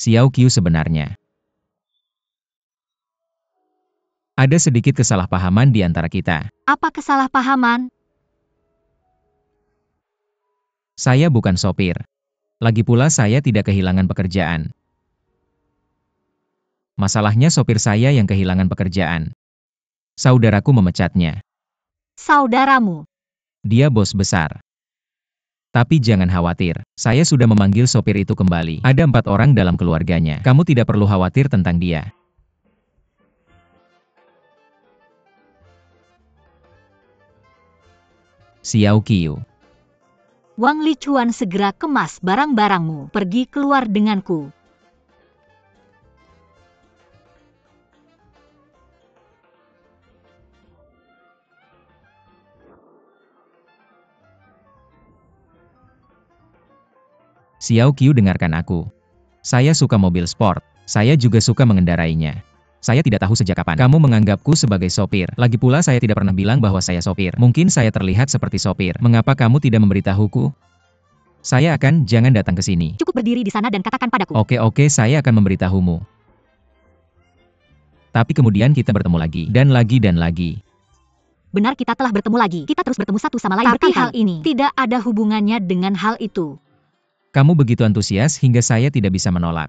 Xiao Qiu sebenarnya. Ada sedikit kesalahpahaman di antara kita. Apa kesalahpahaman? Saya bukan sopir. Lagi pula saya tidak kehilangan pekerjaan. Masalahnya sopir saya yang kehilangan pekerjaan. Saudaraku memecatnya. Saudaramu. Dia bos besar. Tapi jangan khawatir, saya sudah memanggil sopir itu kembali. Ada 4 orang dalam keluarganya. Kamu tidak perlu khawatir tentang dia. Xiao Qiu. Wang Lichuan segera kemas barang-barangmu. Pergi keluar denganku. Xiao Qiu, dengarkan aku. Saya suka mobil sport. Saya juga suka mengendarainya. Saya tidak tahu sejak kapan kamu menganggapku sebagai sopir. Lagi pula saya tidak pernah bilang bahwa saya sopir. Mungkin saya terlihat seperti sopir. Mengapa kamu tidak memberitahuku? Jangan datang ke sini. Cukup berdiri di sana dan katakan padaku. Oke, saya akan memberitahumu. Tapi kemudian kita bertemu lagi. Dan lagi. Benar, kita telah bertemu lagi. Kita terus bertemu satu sama lain. Tapi hal ini tidak ada hubungannya dengan hal itu. Kamu begitu antusias hingga saya tidak bisa menolak.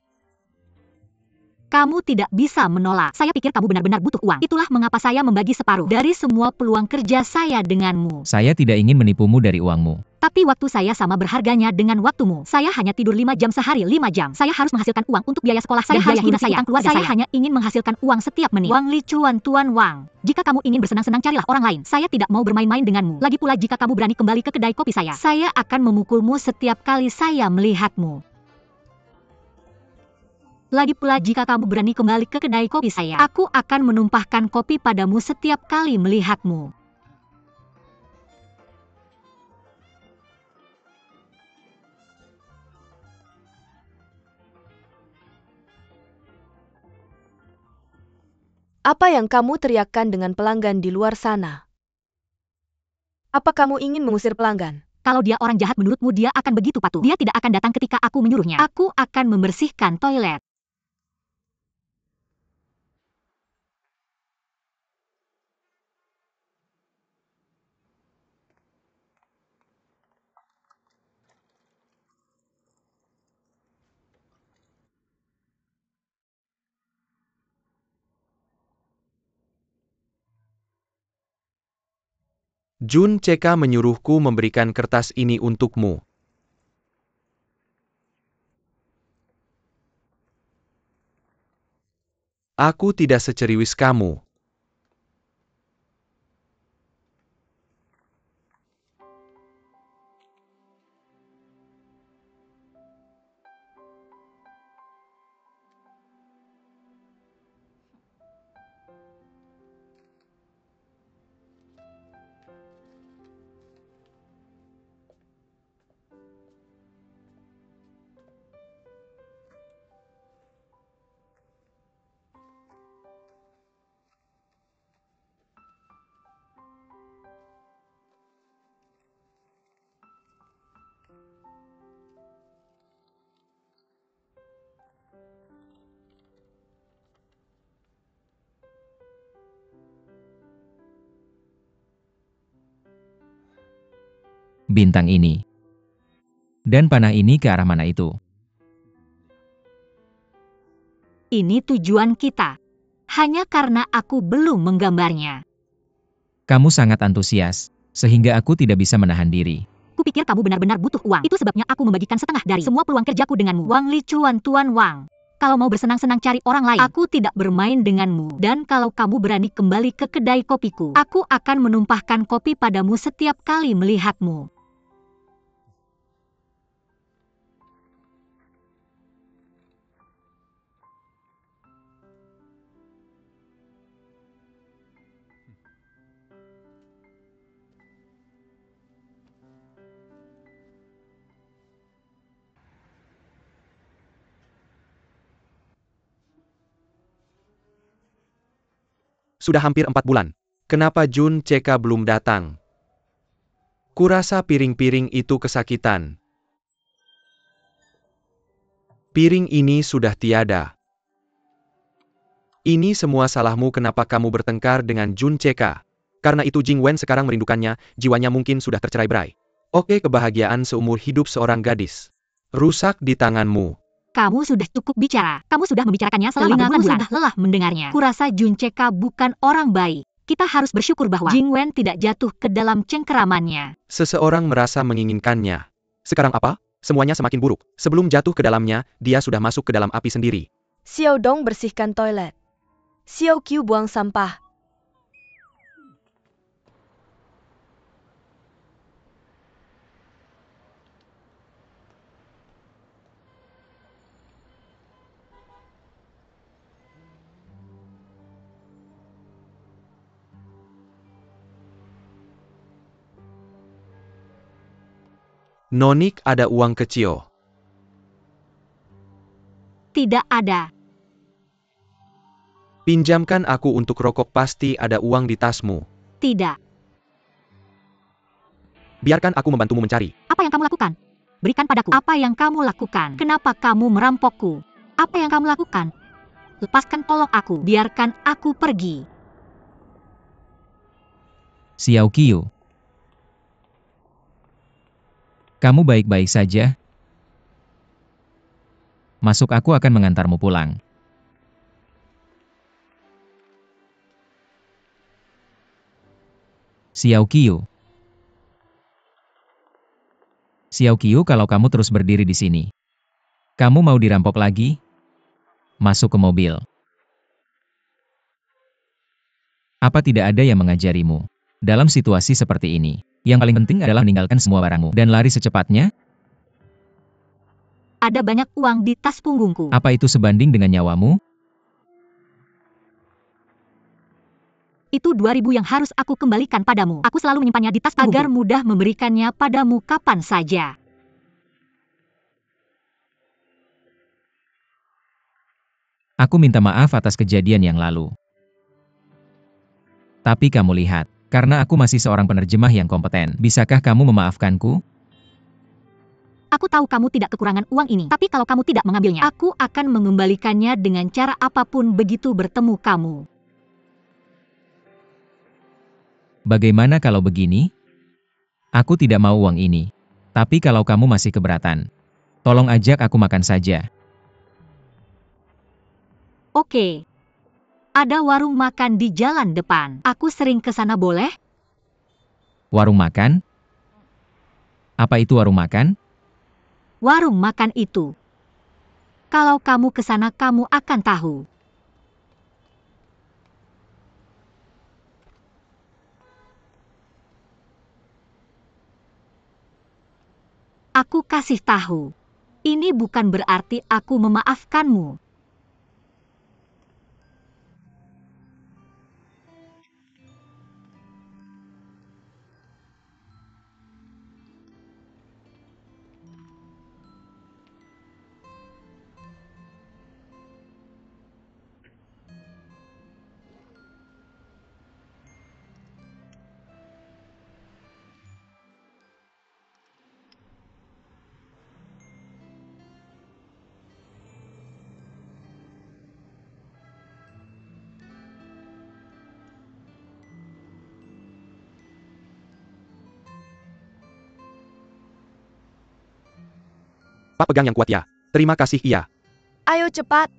Kamu tidak bisa menolak. Saya pikir kamu benar-benar butuh uang. Itulah mengapa saya membagi separuh dari semua peluang kerja saya denganmu. Saya tidak ingin menipumu dari uangmu. Tapi waktu saya sama berharganya dengan waktumu. Saya hanya tidur 5 jam sehari, 5 jam. Saya harus menghasilkan uang untuk biaya sekolah saya, biaya hidup saya. Saya hanya ingin menghasilkan uang setiap menit. Wang Lichuan, Tuan Wang. Jika kamu ingin bersenang-senang, carilah orang lain. Saya tidak mau bermain-main denganmu. Lagi pula jika kamu berani kembali ke kedai kopi saya akan memukulmu setiap kali saya melihatmu. Lagi pula jika kamu berani kembali ke kedai kopi saya, aku akan menumpahkan kopi padamu setiap kali melihatmu. Apa yang kamu teriakkan dengan pelanggan di luar sana? Apa kamu ingin mengusir pelanggan? Kalau dia orang jahat menurutmu, dia akan begitu patuh. Dia tidak akan datang ketika aku menyuruhnya. Aku akan membersihkan toilet. Jun CK menyuruhku memberikan kertas ini untukmu. Aku tidak seceriwis kamu. Bintang ini. Dan panah ini ke arah mana itu? Ini tujuan kita. Hanya karena aku belum menggambarnya. Kamu sangat antusias, sehingga aku tidak bisa menahan diri. Kupikir kamu benar-benar butuh uang. Itu sebabnya aku membagikan setengah dari semua peluang kerjaku denganmu. Wang Lichuan, Tuan Wang. Kalau mau bersenang-senang, cari orang lain. Aku tidak bermain denganmu. Dan kalau kamu berani kembali ke kedai kopiku, aku akan menumpahkan kopi padamu setiap kali melihatmu. Sudah hampir 4 bulan. Kenapa Jun CK belum datang? Kurasa piring-piring itu kesakitan. Piring ini sudah tiada. Ini semua salahmu. Kenapa kamu bertengkar dengan Jun Cheka? Karena itu Jing Wen sekarang merindukannya, jiwanya mungkin sudah tercerai-berai. Oke, kebahagiaan seumur hidup seorang gadis rusak di tanganmu. Kamu sudah cukup bicara. Kamu sudah membicarakannya selama berbulan-bulan. Sudah lelah mendengarnya. Kurasa Jun Cheka bukan orang baik. Kita harus bersyukur bahwa Jing Wen tidak jatuh ke dalam cengkeramannya. Seseorang merasa menginginkannya. Sekarang apa? Semuanya semakin buruk. Sebelum jatuh ke dalamnya, dia sudah masuk ke dalam api sendiri. Xiao Dong bersihkan toilet. Xiao Qiu buang sampah. Nonik, ada uang kecil? Tidak ada. Pinjamkan aku untuk rokok, pasti ada uang di tasmu. Tidak. Biarkan aku membantumu mencari. Apa yang kamu lakukan? Berikan padaku. Apa yang kamu lakukan? Kenapa kamu merampokku? Apa yang kamu lakukan? Lepaskan, tolong aku. Biarkan aku pergi. Xiao Qiu. Kamu baik-baik saja? Masuk, aku akan mengantarmu pulang. Xiao Qiu. Xiao Qiu, kalau kamu terus berdiri di sini, kamu mau dirampok lagi? Masuk ke mobil. Apa tidak ada yang mengajarimu? Dalam situasi seperti ini, yang paling penting adalah meninggalkan semua barangmu dan lari secepatnya. Ada banyak uang di tas punggungku. Apa itu sebanding dengan nyawamu? Itu 2.000 yang harus aku kembalikan padamu. Aku selalu menyimpannya di tas punggungku agar mudah memberikannya padamu kapan saja. Aku minta maaf atas kejadian yang lalu. Tapi kamu lihat, karena aku masih seorang penerjemah yang kompeten, bisakah kamu memaafkanku? Aku tahu kamu tidak kekurangan uang ini, tapi kalau kamu tidak mengambilnya, aku akan mengembalikannya dengan cara apapun begitu bertemu kamu. Bagaimana kalau begini? Aku tidak mau uang ini. Tapi kalau kamu masih keberatan, tolong ajak aku makan saja. Oke. Ada warung makan di jalan depan. Aku sering ke sana, boleh? Warung makan? Apa itu warung makan? Warung makan itu. Kalau kamu ke sana, kamu akan tahu. Aku kasih tahu. Ini bukan berarti aku memaafkanmu. Pak, pegang yang kuat ya. Terima kasih, iya. Ayo cepat.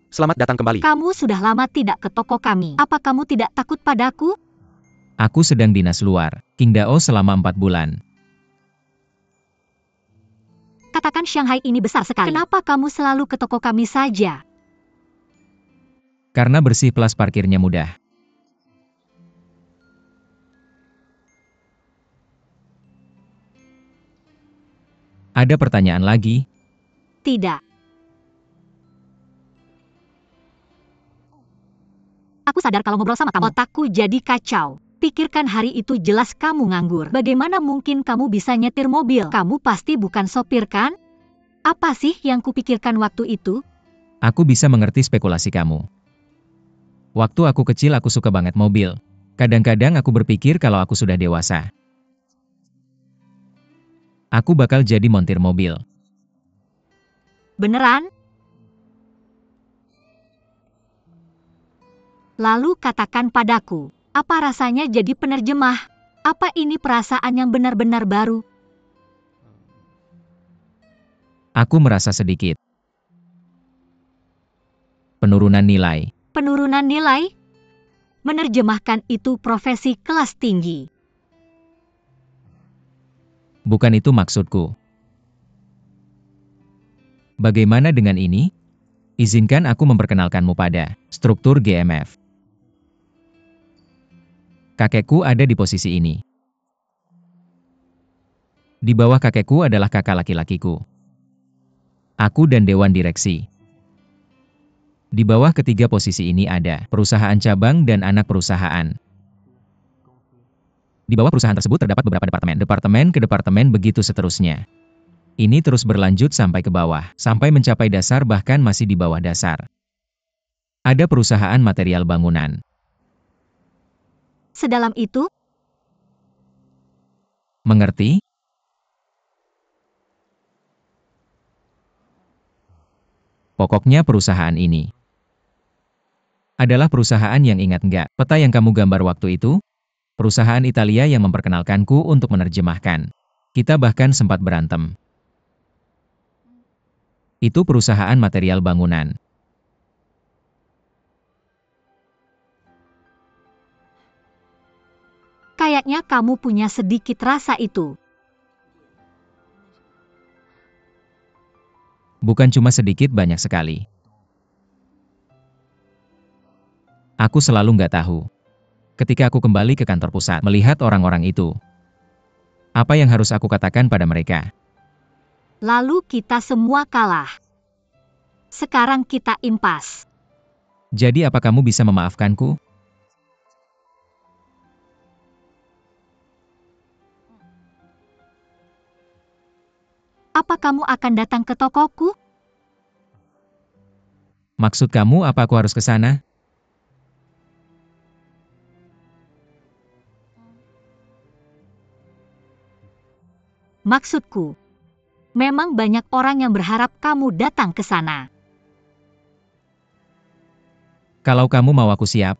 Selamat datang kembali. Kamu sudah lama tidak ke toko kami. Apa kamu tidak takut padaku? Aku sedang dinas luar, Qingdao selama 4 bulan. Katakan Shanghai ini besar sekali. Kenapa kamu selalu ke toko kami saja? Karena bersih plus parkirnya mudah. Ada pertanyaan lagi? Tidak. Aku sadar kalau ngobrol sama kamu, otakku jadi kacau. Pikirkan hari itu jelas kamu nganggur. Bagaimana mungkin kamu bisa nyetir mobil? Kamu pasti bukan sopir, kan? Apa sih yang kupikirkan waktu itu? Aku bisa mengerti spekulasi kamu. Waktu aku kecil aku suka banget mobil. Kadang-kadang aku berpikir kalau aku sudah dewasa, aku bakal jadi montir mobil. Beneran? Lalu katakan padaku, apa rasanya jadi penerjemah? Apa ini perasaan yang benar-benar baru? Aku merasa sedikit penurunan nilai. Penurunan nilai? Menerjemahkan itu profesi kelas tinggi. Bukan itu maksudku. Bagaimana dengan ini? Izinkan aku memperkenalkanmu pada struktur GMF. Kakekku ada di posisi ini. Di bawah kakekku adalah kakak laki-lakiku. Aku dan Dewan Direksi. Di bawah ketiga posisi ini ada perusahaan cabang dan anak perusahaan. Di bawah perusahaan tersebut terdapat beberapa departemen. Departemen ke departemen begitu seterusnya. Ini terus berlanjut sampai ke bawah, sampai mencapai dasar bahkan masih di bawah dasar. Ada perusahaan material bangunan. Sedalam itu? Mengerti? Pokoknya perusahaan ini adalah perusahaan yang ingat nggak? Peta yang kamu gambar waktu itu? Perusahaan Italia yang memperkenalkanku untuk menerjemahkan. Kita bahkan sempat berantem. Itu perusahaan material bangunan. Kayaknya kamu punya sedikit rasa itu. Bukan cuma sedikit, banyak sekali. Aku selalu nggak tahu. Ketika aku kembali ke kantor pusat, melihat orang-orang itu. Apa yang harus aku katakan pada mereka? Lalu kita semua kalah. Sekarang kita impas. Jadi apa kamu bisa memaafkanku? Apa kamu akan datang ke tokoku? Maksud kamu apa aku harus ke sana? Maksudku, memang banyak orang yang berharap kamu datang ke sana. Kalau kamu mau, aku siap.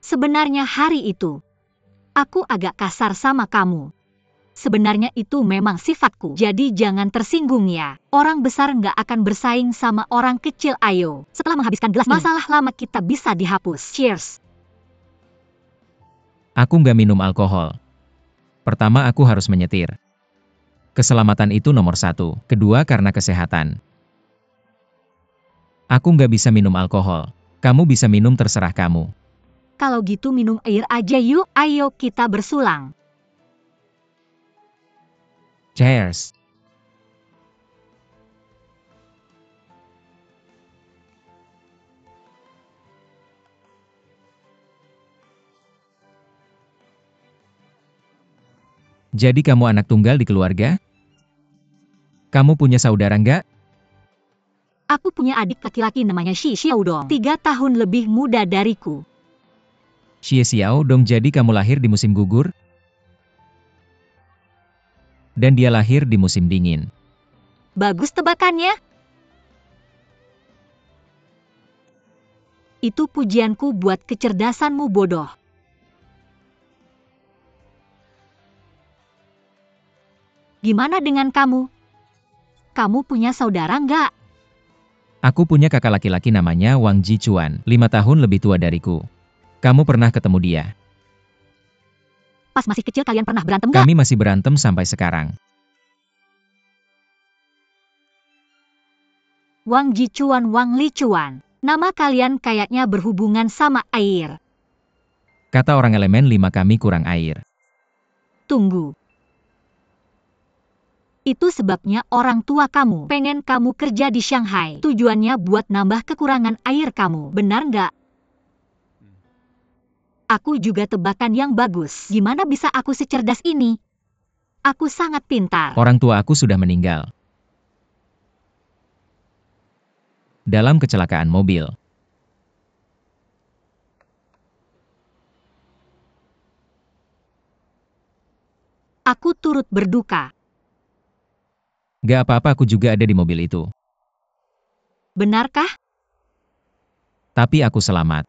Sebenarnya hari itu, aku agak kasar sama kamu. Sebenarnya itu memang sifatku. Jadi jangan tersinggung ya. Orang besar nggak akan bersaing sama orang kecil. Ayo. Setelah menghabiskan gelas ini, masalah lama kita bisa dihapus. Cheers. Aku nggak minum alkohol. Pertama, aku harus menyetir. Keselamatan itu nomor 1. Kedua, karena kesehatan. Aku nggak bisa minum alkohol. Kamu bisa minum, terserah kamu. Kalau gitu minum air aja yuk. Ayo kita bersulang. Cheers. Jadi kamu anak tunggal di keluarga? Kamu punya saudara nggak? Aku punya adik laki-laki namanya Shi Xiaodong. 3 tahun lebih muda dariku. Xie Xiao dong, jadi kamu lahir di musim gugur? Dan dia lahir di musim dingin. Bagus tebakannya. Itu pujianku buat kecerdasanmu, bodoh. Gimana dengan kamu? Kamu punya saudara nggak? Aku punya kakak laki-laki namanya Wang Jichuan, 5 tahun lebih tua dariku. Kamu pernah ketemu dia? Pas masih kecil kalian pernah berantem nggak? Kami masih berantem sampai sekarang. Wang Jichuan, Wang Lichuan. Nama kalian kayaknya berhubungan sama air. Kata orang elemen 5, kami kurang air. Tunggu. Itu sebabnya orang tua kamu pengen kamu kerja di Shanghai. Tujuannya buat nambah kekurangan air kamu. Benar nggak? Aku juga tebakan yang bagus. Gimana bisa aku secerdas ini? Aku sangat pintar. Orang tua aku sudah meninggal dalam kecelakaan mobil. Aku turut berduka. Gak apa-apa, aku juga ada di mobil itu. Benarkah? Tapi aku selamat.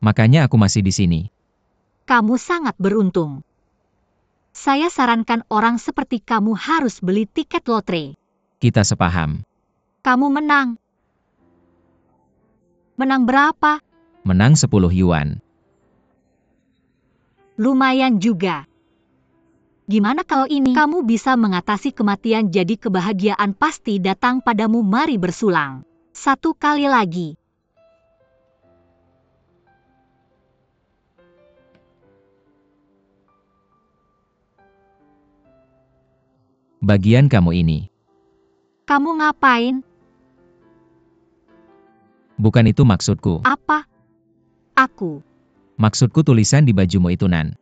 Makanya aku masih di sini. Kamu sangat beruntung. Saya sarankan orang seperti kamu harus beli tiket lotre. Kita sepaham. Kamu menang. Menang berapa? Menang 10 yuan. Lumayan juga. Gimana kalau ini? Kamu bisa mengatasi kematian, jadi kebahagiaan pasti datang padamu. Mari bersulang. Satu kali lagi. Bagian kamu ini. Kamu ngapain? Bukan itu maksudku. Apa? Aku. Maksudku tulisan di bajumu itu, Nan.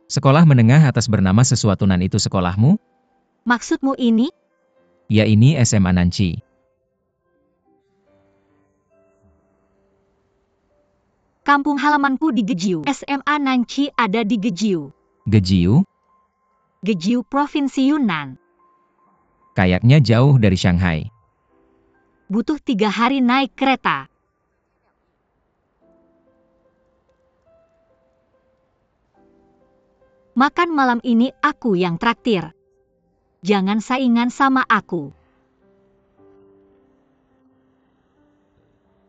Sekolah menengah atas bernama sesuatu, Nan. Itu sekolahmu? Maksudmu ini? Ya, ini SMA Nanci. Kampung halamanku di Gejiu. SMA Nanci ada di Gejiu. Gejiu? Gejiu, Provinsi Yunnan. Kayaknya jauh dari Shanghai. Butuh 3 hari naik kereta. Makan malam ini aku yang traktir. Jangan saingan sama aku.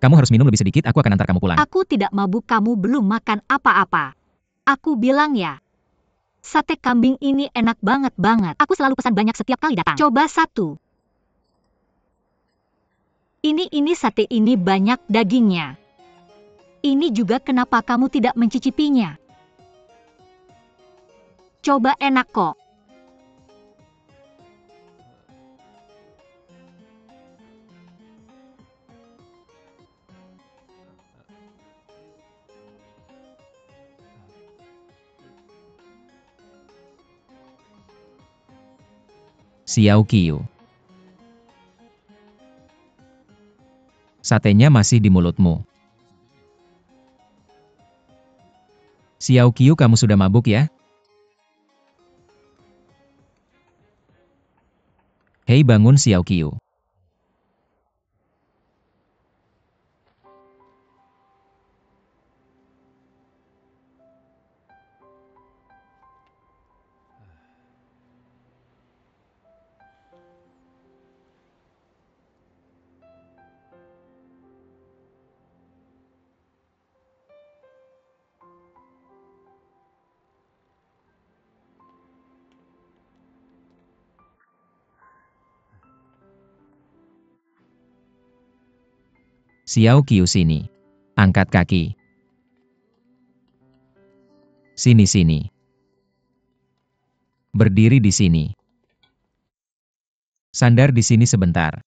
Kamu harus minum lebih sedikit, aku akan antar kamu pulang. Aku tidak mabuk, kamu belum makan apa-apa. Aku bilang ya. Sate kambing ini enak banget. Aku selalu pesan banyak setiap kali datang. Coba satu. Ini sate ini banyak dagingnya. Ini juga, kenapa kamu tidak mencicipinya? Coba, enak kok. Xiao Qiu. Satenya masih di mulutmu. Xiao Qiu, kamu sudah mabuk ya? Hei, bangun Xiao Qiu. Xiao Qiu, sini. Angkat kaki. Sini. Berdiri di sini. Sandar di sini sebentar.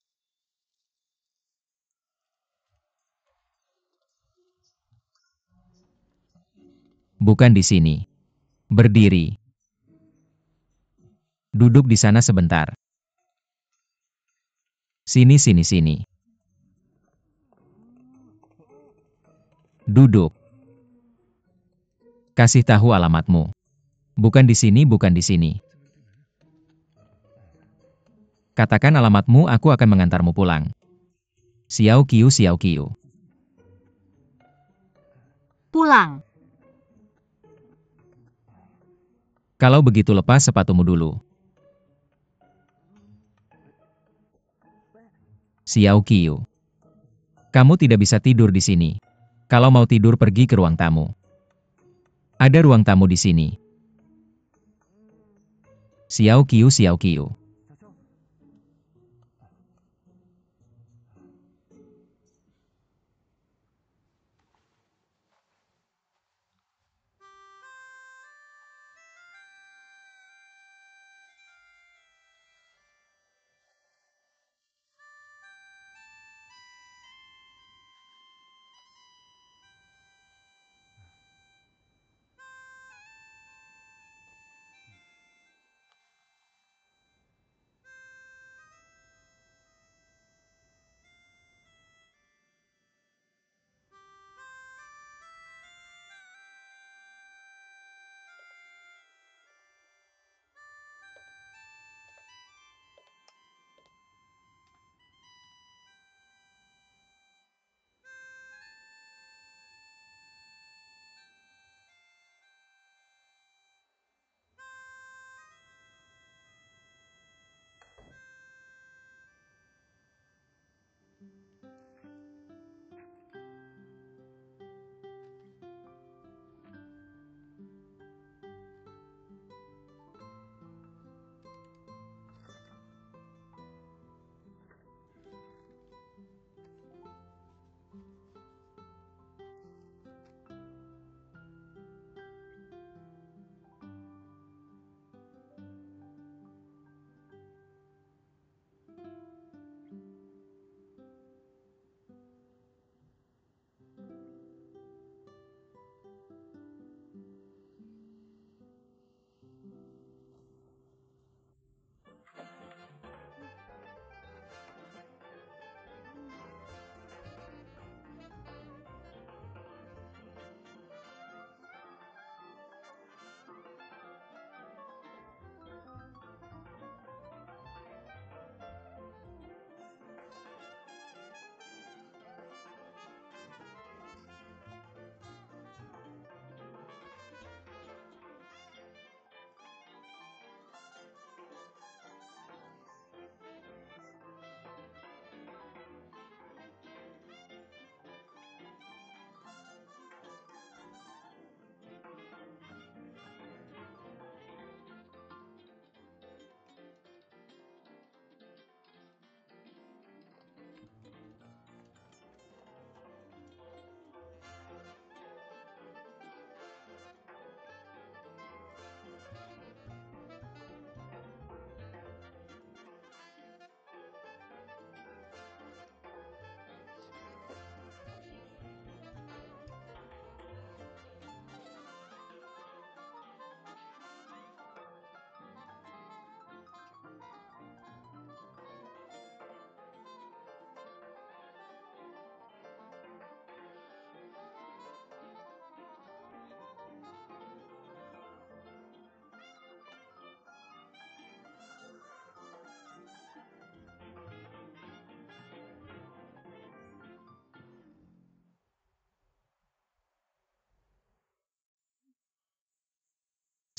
Bukan di sini. Berdiri. Duduk di sana sebentar. Sini. Duduk. Kasih tahu alamatmu. Bukan di sini. Katakan alamatmu, aku akan mengantarmu pulang. Xiao Qiu. Pulang. Kalau begitu lepas sepatumu dulu. Xiao Qiu. Kamu tidak bisa tidur di sini. Kalau mau tidur, pergi ke ruang tamu. Ada ruang tamu di sini. Xiao Qiu.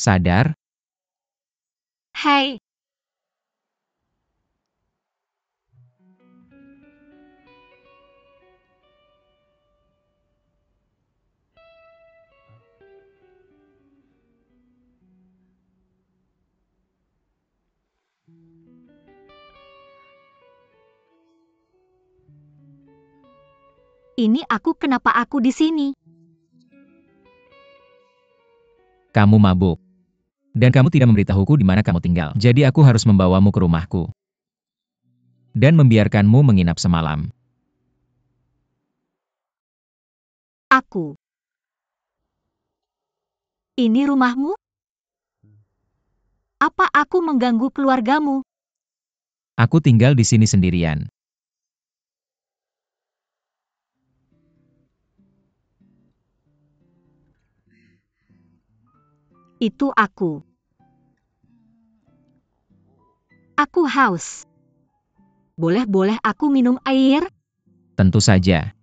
Sadar? Hei, ini kenapa aku di sini? Kamu mabuk. Dan kamu tidak memberitahuku di mana kamu tinggal. Jadi aku harus membawamu ke rumahku. Dan membiarkanmu menginap semalam. Aku. Ini rumahmu? Apa aku mengganggu keluargamu? Aku tinggal di sini sendirian. Itu aku. Aku haus. Boleh aku minum air? Tentu saja.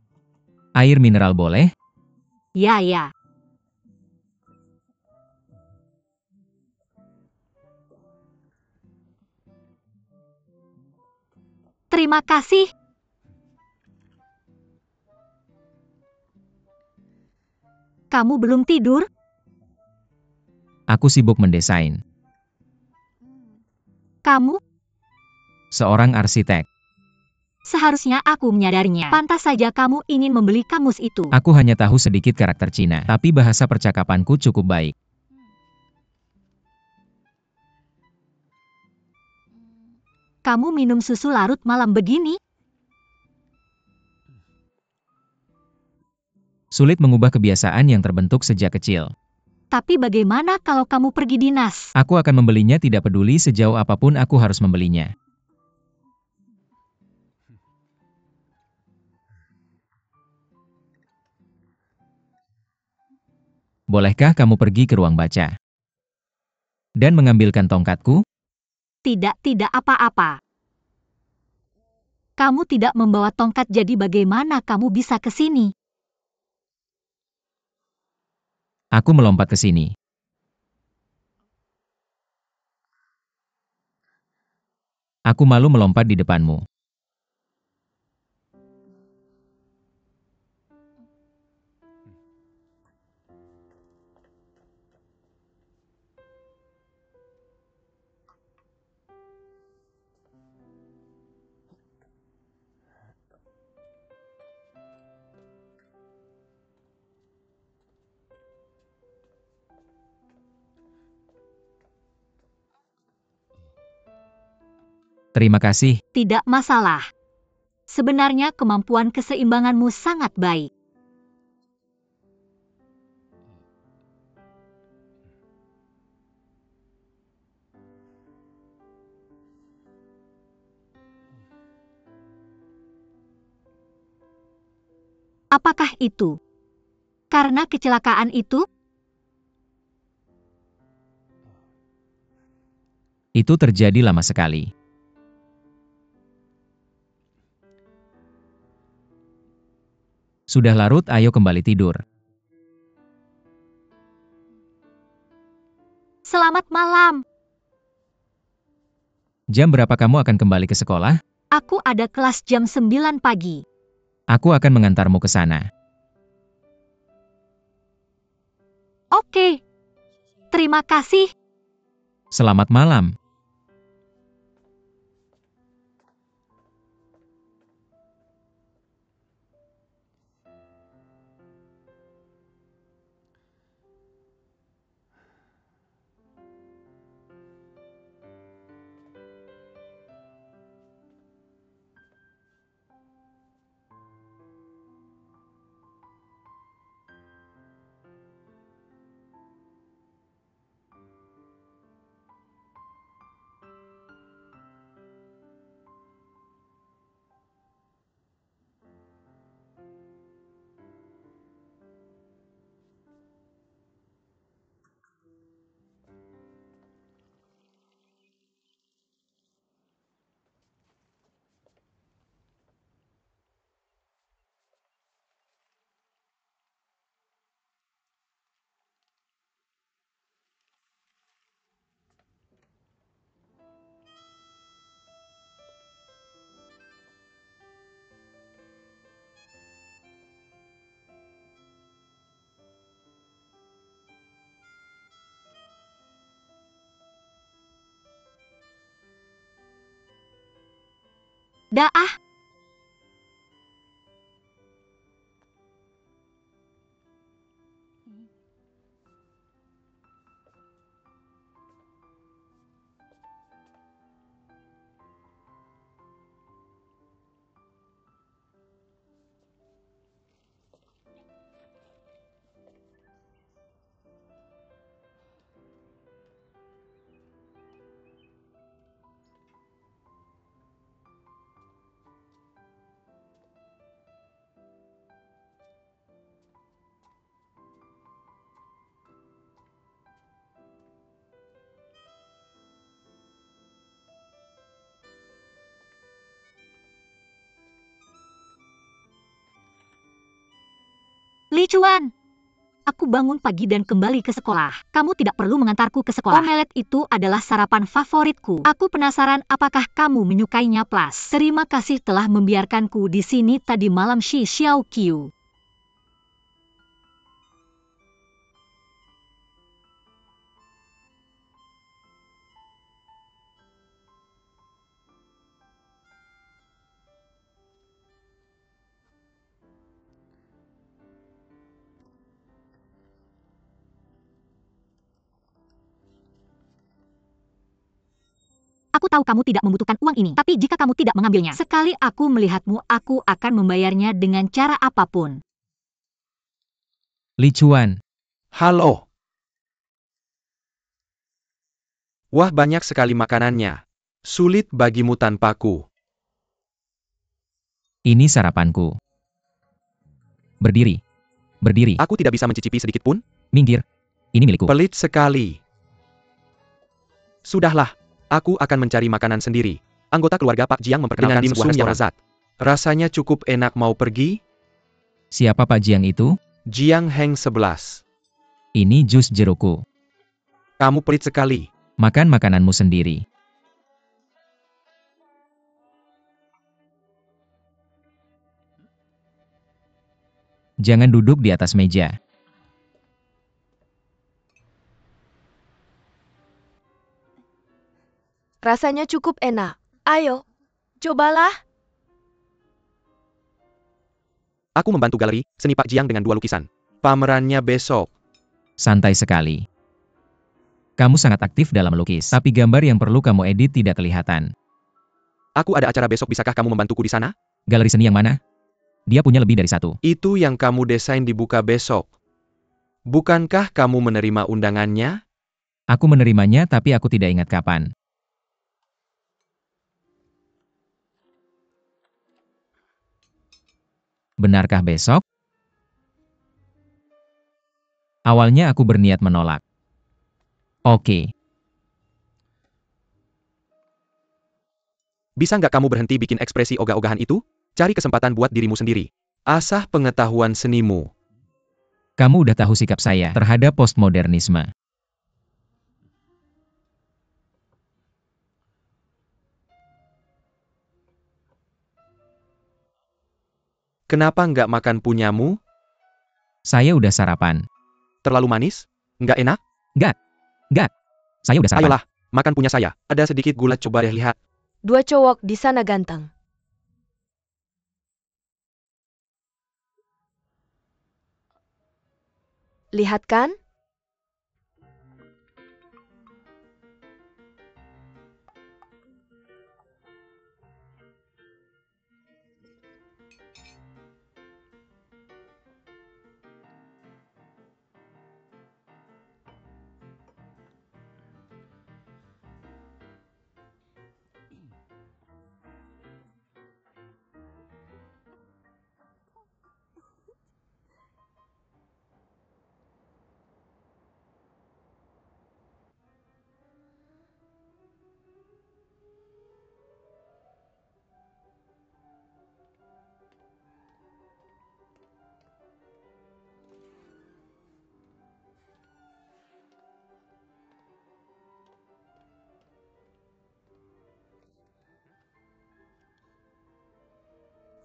Air mineral boleh? Ya. Terima kasih. Kamu belum tidur? Aku sibuk mendesain. Kamu? Seorang arsitek. Seharusnya aku menyadarinya. Pantas saja kamu ingin membeli kamus itu. Aku hanya tahu sedikit karakter Cina, tapi bahasa percakapanku cukup baik. Kamu minum susu larut malam begini? Sulit mengubah kebiasaan yang terbentuk sejak kecil. Tapi bagaimana kalau kamu pergi dinas? Aku akan membelinya tidak peduli sejauh apapun aku harus membelinya. Bolehkah kamu pergi ke ruang baca? Dan mengambilkan tongkatku? Tidak apa-apa. Kamu tidak membawa tongkat, jadi bagaimana kamu bisa ke sini? Aku melompat ke sini. Aku malu melompat di depanmu. Terima kasih. Tidak masalah. Sebenarnya kemampuan keseimbanganmu sangat baik. Apakah itu karena kecelakaan itu? Itu terjadi lama sekali. Sudah larut, ayo kembali tidur. Selamat malam. Jam berapa kamu akan kembali ke sekolah? Aku ada kelas jam 9 pagi. Aku akan mengantarmu ke sana. Oke. Terima kasih. Selamat malam. Dah. Li Chuan. Aku bangun pagi dan kembali ke sekolah. Kamu tidak perlu mengantarku ke sekolah. Omelet itu adalah sarapan favoritku. Aku penasaran apakah kamu menyukainya, Plus. Terima kasih telah membiarkanku di sini tadi malam, Shi Xiaoqiu. Aku tahu kamu tidak membutuhkan uang ini, tapi jika kamu tidak mengambilnya, sekali aku melihatmu, aku akan membayarnya dengan cara apapun. Li Chuan. Halo. Wah, banyak sekali makanannya. Sulit bagimu tanpaku. Ini sarapanku. Berdiri. Berdiri. Aku tidak bisa mencicipi sedikit pun. Minggir. Ini milikku. Pelit sekali. Sudahlah. Aku akan mencari makanan sendiri. Anggota keluarga Pak Jiang memperkenalkan sebuah restoran lezat. Rasanya cukup enak, mau pergi? Siapa Pak Jiang itu? Jiang Heng 11. Ini jus jerukku. Kamu pelit sekali. Makan makananmu sendiri. Jangan duduk di atas meja. Rasanya cukup enak. Ayo, cobalah. Aku membantu galeri seni Pak Jiang dengan 2 lukisan. Pamerannya besok. Santai sekali. Kamu sangat aktif dalam melukis, tapi gambar yang perlu kamu edit tidak kelihatan. Aku ada acara besok, bisakah kamu membantuku di sana? Galeri seni yang mana? Dia punya lebih dari satu. Itu yang kamu desain dibuka besok. Bukankah kamu menerima undangannya? Aku menerimanya tapi aku tidak ingat kapan. Benarkah besok? Awalnya aku berniat menolak. Oke. Bisa nggak kamu berhenti bikin ekspresi ogah-ogahan itu? Cari kesempatan buat dirimu sendiri. Asah pengetahuan senimu. Kamu udah tahu sikap saya terhadap postmodernisme. Kenapa nggak makan punyamu? Saya udah sarapan. Terlalu manis? Nggak enak? Enggak. Saya udah sarapan. Ayolah, makan punya saya. Ada sedikit gula, coba deh lihat. Dua cowok di sana ganteng. Lihat kan?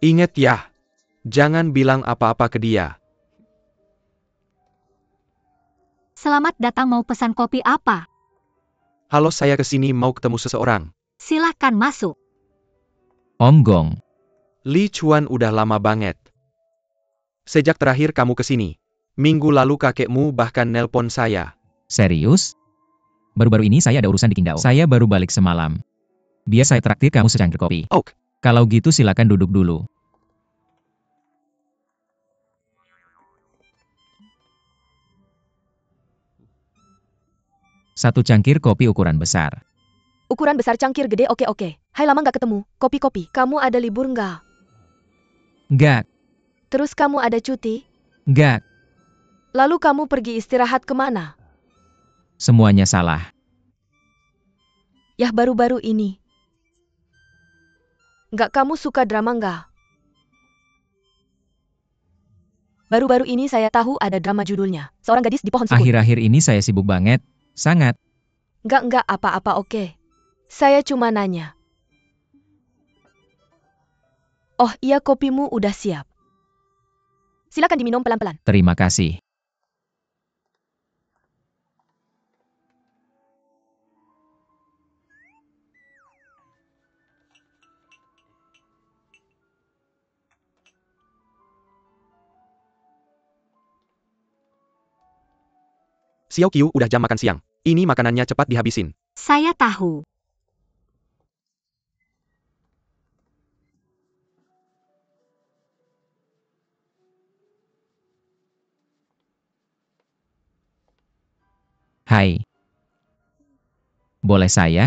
Ingat ya, jangan bilang apa-apa ke dia. Selamat datang, mau pesan kopi apa? Halo, saya kesini mau ketemu seseorang. Silahkan masuk. Om Gong. Li Chuan udah lama banget. Sejak terakhir kamu kesini. Minggu lalu kakekmu bahkan nelpon saya. Serius? Baru-baru ini saya ada urusan di Qingdao. Saya baru balik semalam. Biar saya traktir kamu secangkir kopi. Oh, Kalau gitu silakan duduk dulu. Satu cangkir kopi ukuran besar. Ukuran besar cangkir gede, oke. Hai, lama nggak ketemu. Kopi-kopi. Kamu ada libur nggak? Enggak, Terus kamu ada cuti? enggak. Lalu kamu pergi istirahat kemana? Semuanya salah. Yah, baru-baru ini. Nggak, kamu suka drama nggak? Baru-baru ini saya tahu ada drama judulnya. Seorang gadis di pohon sukun. Akhir-akhir ini saya sibuk banget. Sangat. Nggak apa-apa, oke. Saya cuma nanya. Oh iya, kopimu udah siap. Silakan diminum pelan-pelan. Terima kasih. Xiao Qiu, udah jam makan siang. Ini makanannya cepat dihabisin. Saya tahu. Hai. Boleh saya?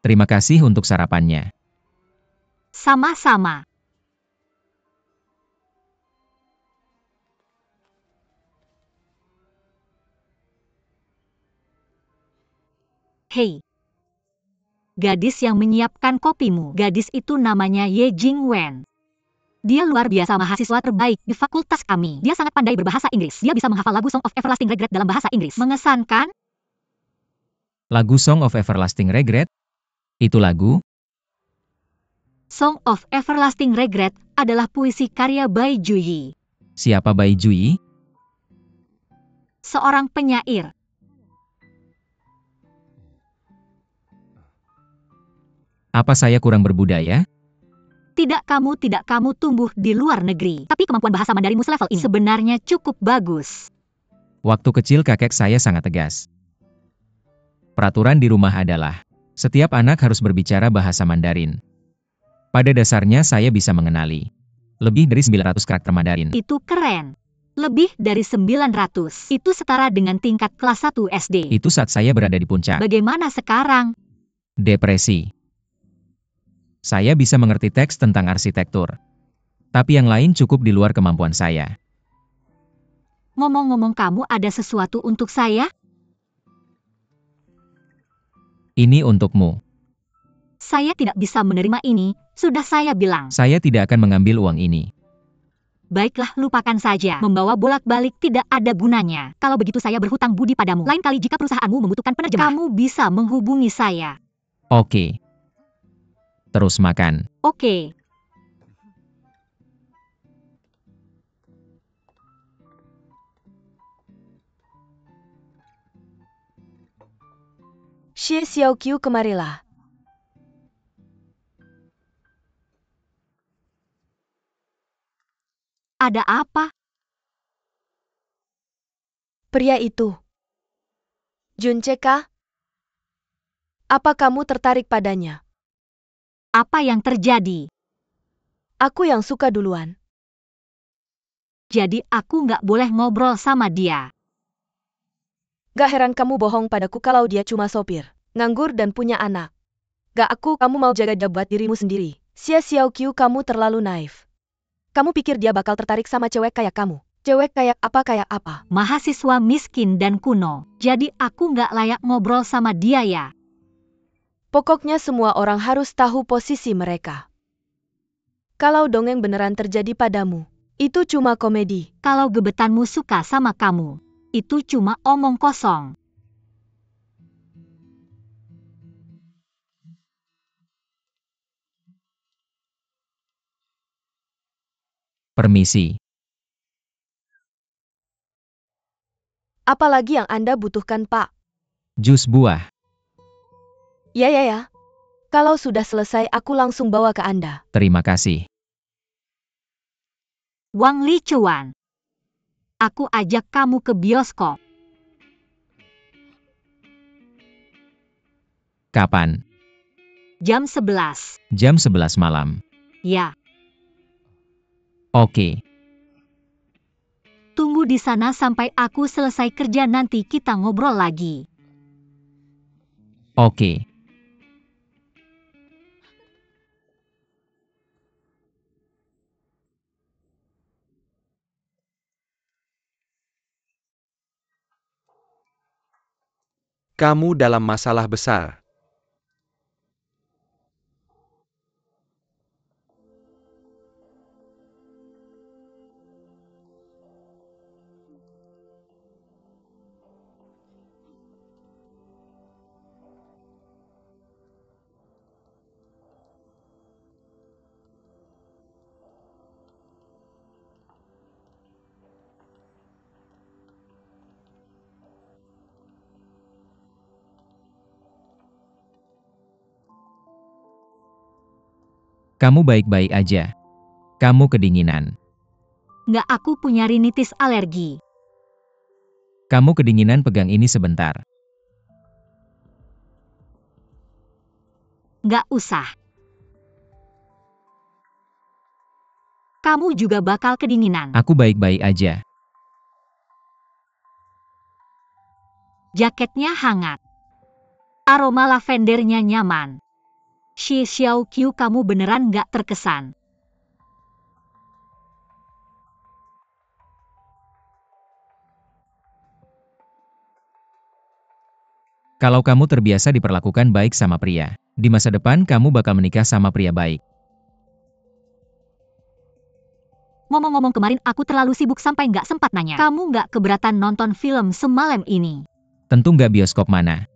Terima kasih untuk sarapannya. Sama-sama. Hei. Gadis yang menyiapkan kopimu. Gadis itu namanya Ye Jingwen. Dia luar biasa mahasiswa terbaik di fakultas kami. Dia sangat pandai berbahasa Inggris. Dia bisa menghafal lagu Song of Everlasting Regret dalam bahasa Inggris. Mengesankan? Lagu Song of Everlasting Regret? Itu lagu? Song of Everlasting Regret adalah puisi karya Bai Juyi, Siapa Bai Jui? seorang penyair. Apa saya kurang berbudaya? Tidak, kamu tumbuh di luar negeri. Tapi kemampuan bahasa Mandarinmu selevel ini sebenarnya cukup bagus. Waktu kecil kakek saya sangat tegas. Peraturan di rumah adalah, setiap anak harus berbicara bahasa Mandarin. Pada dasarnya saya bisa mengenali lebih dari 900 karakter Mandarin. Itu keren. Lebih dari 900. Itu setara dengan tingkat kelas 1 SD. Itu saat saya berada di puncak. Bagaimana sekarang? Depresi. Saya bisa mengerti teks tentang arsitektur. Tapi yang lain cukup di luar kemampuan saya. Ngomong-ngomong, kamu ada sesuatu untuk saya? Ini untukmu. Saya tidak bisa menerima ini, sudah saya bilang. Saya tidak akan mengambil uang ini. Baiklah, lupakan saja. Membawa bolak-balik tidak ada gunanya. Kalau begitu saya berhutang budi padamu. Lain kali jika perusahaanmu membutuhkan penerjemah, kamu bisa menghubungi saya. Oke. Terus makan. Oke. Xie Xiaoqiu, kemarilah. Ada apa? Pria itu. Junceka? Apa kamu tertarik padanya? Apa yang terjadi? Aku yang suka duluan. Jadi aku nggak boleh ngobrol sama dia. Gak heran kamu bohong padaku kalau dia cuma sopir, nganggur dan punya anak. Gak kamu mau jaga buat dirimu sendiri. Xie Xiaoqiu, kamu terlalu naif. Kamu pikir dia bakal tertarik sama cewek kayak kamu? Cewek kayak apa? Mahasiswa miskin dan kuno. Jadi aku nggak layak ngobrol sama dia ya? Pokoknya semua orang harus tahu posisi mereka. Kalau dongeng beneran terjadi padamu, itu cuma komedi. Kalau gebetanmu suka sama kamu, itu cuma omong kosong. Permisi. Apalagi yang Anda butuhkan, Pak? Jus buah. Ya. Kalau sudah selesai aku langsung bawa ke Anda. Terima kasih. Wang Licuan. Aku ajak kamu ke bioskop. Kapan? Jam 11. Jam 11 malam. Ya. Oke. Tunggu di sana sampai aku selesai kerja, nanti kita ngobrol lagi. Oke. Kamu dalam masalah besar. Kamu baik-baik aja. Kamu kedinginan. Nggak, aku punya rinitis alergi. Kamu kedinginan, pegang ini sebentar. Nggak usah. Kamu juga bakal kedinginan. Aku baik-baik aja. Jaketnya hangat. Aroma lavendernya nyaman. Xie Xiaoqiu, kamu beneran nggak terkesan. Kalau kamu terbiasa diperlakukan baik sama pria, di masa depan kamu bakal menikah sama pria baik. Ngomong-ngomong, kemarin aku terlalu sibuk sampai nggak sempat nanya. Kamu nggak keberatan nonton film semalam ini? Tentu nggak bioskop mana.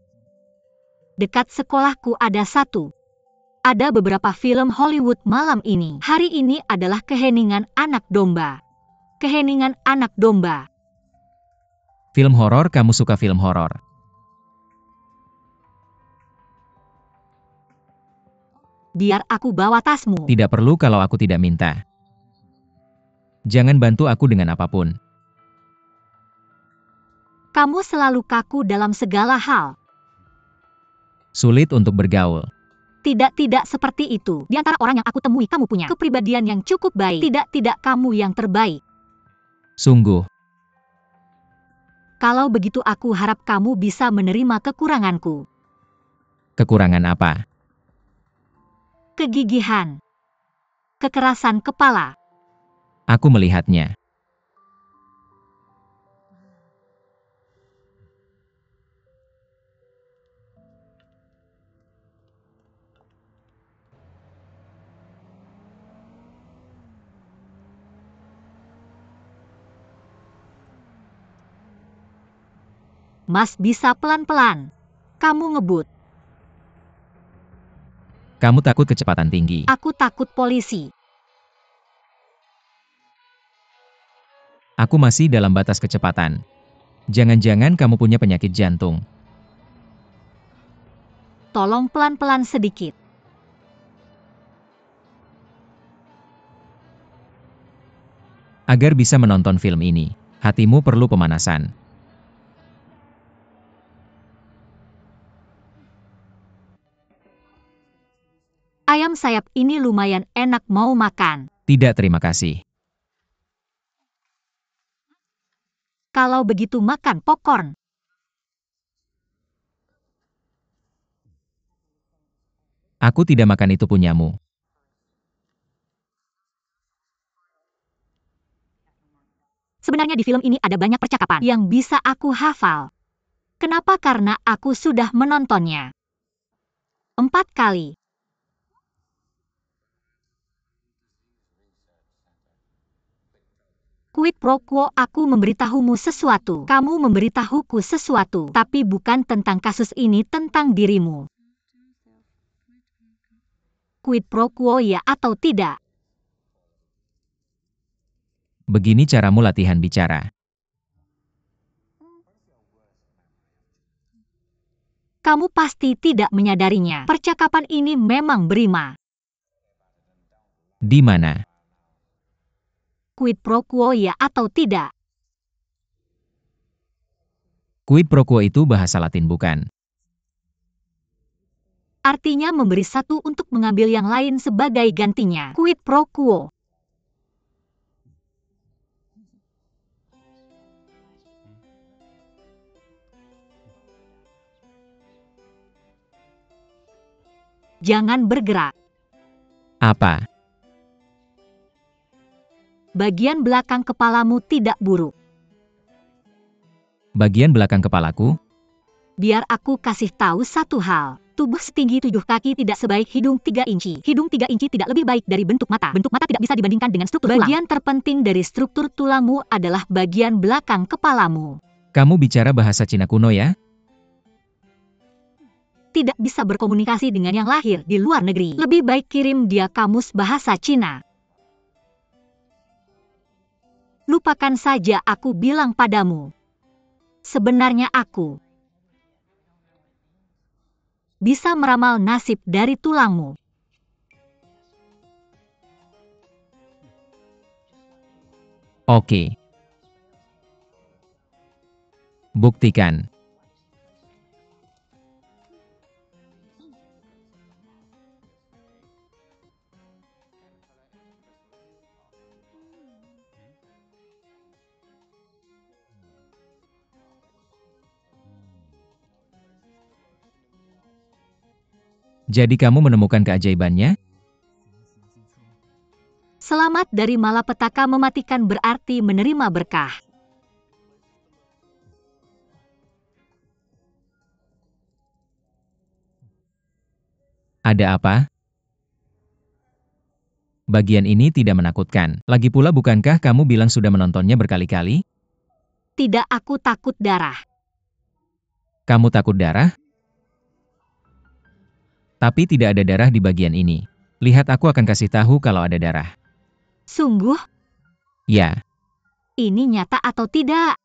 Dekat sekolahku ada satu. Ada beberapa film Hollywood malam ini. Hari ini adalah keheningan anak domba. Keheningan anak domba. Film horor, kamu suka film horor? Biar aku bawa tasmu. Tidak perlu kalau aku tidak minta. Jangan bantu aku dengan apapun. Kamu selalu kaku dalam segala hal. Sulit untuk bergaul. Tidak seperti itu. Di antara orang yang aku temui, kamu punya kepribadian yang cukup baik. Tidak kamu yang terbaik. Sungguh. Kalau begitu aku harap kamu bisa menerima kekuranganku. Kekurangan apa? Kegigihan. Kekerasan kepala. Aku melihatnya. Mas bisa pelan-pelan. Kamu ngebut. Kamu takut kecepatan tinggi. Aku takut polisi. Aku masih dalam batas kecepatan. Jangan-jangan kamu punya penyakit jantung. Tolong pelan-pelan sedikit. Agar bisa menonton film ini, hatimu perlu pemanasan. Ayam sayap ini lumayan enak, mau makan. Tidak, terima kasih. Kalau begitu makan popcorn. Aku tidak makan itu punyamu. Sebenarnya di film ini ada banyak percakapan yang bisa aku hafal. Kenapa? Karena aku sudah menontonnya 4 kali. Quid pro quo, aku memberitahumu sesuatu. Kamu memberitahuku sesuatu, tapi bukan tentang kasus ini, tentang dirimu. Quid pro quo, ya atau tidak? Begini caramu latihan bicara. Kamu pasti tidak menyadarinya. Percakapan ini memang berima. Di mana? Quid pro quo, ya atau tidak? Quid pro quo itu bahasa Latin bukan? Artinya memberi satu untuk mengambil yang lain sebagai gantinya. Quid pro quo. Jangan bergerak. Apa? Bagian belakang kepalamu tidak buruk. Bagian belakang kepalaku? Biar aku kasih tahu satu hal. Tubuh setinggi 7 kaki tidak sebaik hidung 3 inci. Hidung 3 inci tidak lebih baik dari bentuk mata. Bentuk mata tidak bisa dibandingkan dengan struktur tulang. Bagian terpenting dari struktur tulangmu adalah bagian belakang kepalamu. Kamu bicara bahasa Cina kuno ya? Tidak bisa berkomunikasi dengan yang lahir di luar negeri. Lebih baik kirim dia kamus bahasa Cina. Lupakan saja aku bilang padamu. Sebenarnya aku bisa meramal nasib dari tulangmu. Oke. Buktikan. Jadi kamu menemukan keajaibannya? Selamat dari malapetaka, mematikan berarti menerima berkah. Ada apa? Bagian ini tidak menakutkan. Lagi pula bukankah kamu bilang sudah menontonnya berkali-kali? Tidak, aku takut darah. Kamu takut darah? Tapi tidak ada darah di bagian ini. Lihat, aku akan kasih tahu kalau ada darah. Sungguh? Ya. Ini nyata atau tidak?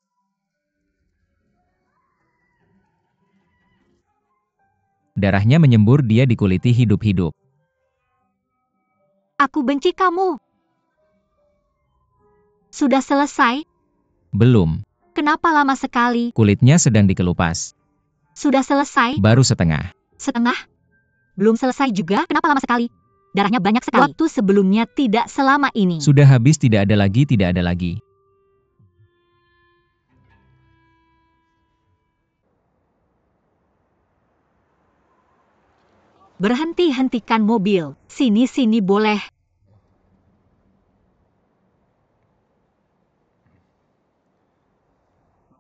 Darahnya menyembur, dia dikuliti hidup-hidup. Aku benci kamu. Sudah selesai? Belum. Kenapa lama sekali? Kulitnya sedang dikelupas. Sudah selesai? Baru setengah. Setengah? Belum selesai juga? Kenapa lama sekali? Darahnya banyak sekali. Waktu sebelumnya tidak selama ini. Sudah habis, tidak ada lagi, tidak ada lagi. Berhenti, hentikan mobil. Sini boleh.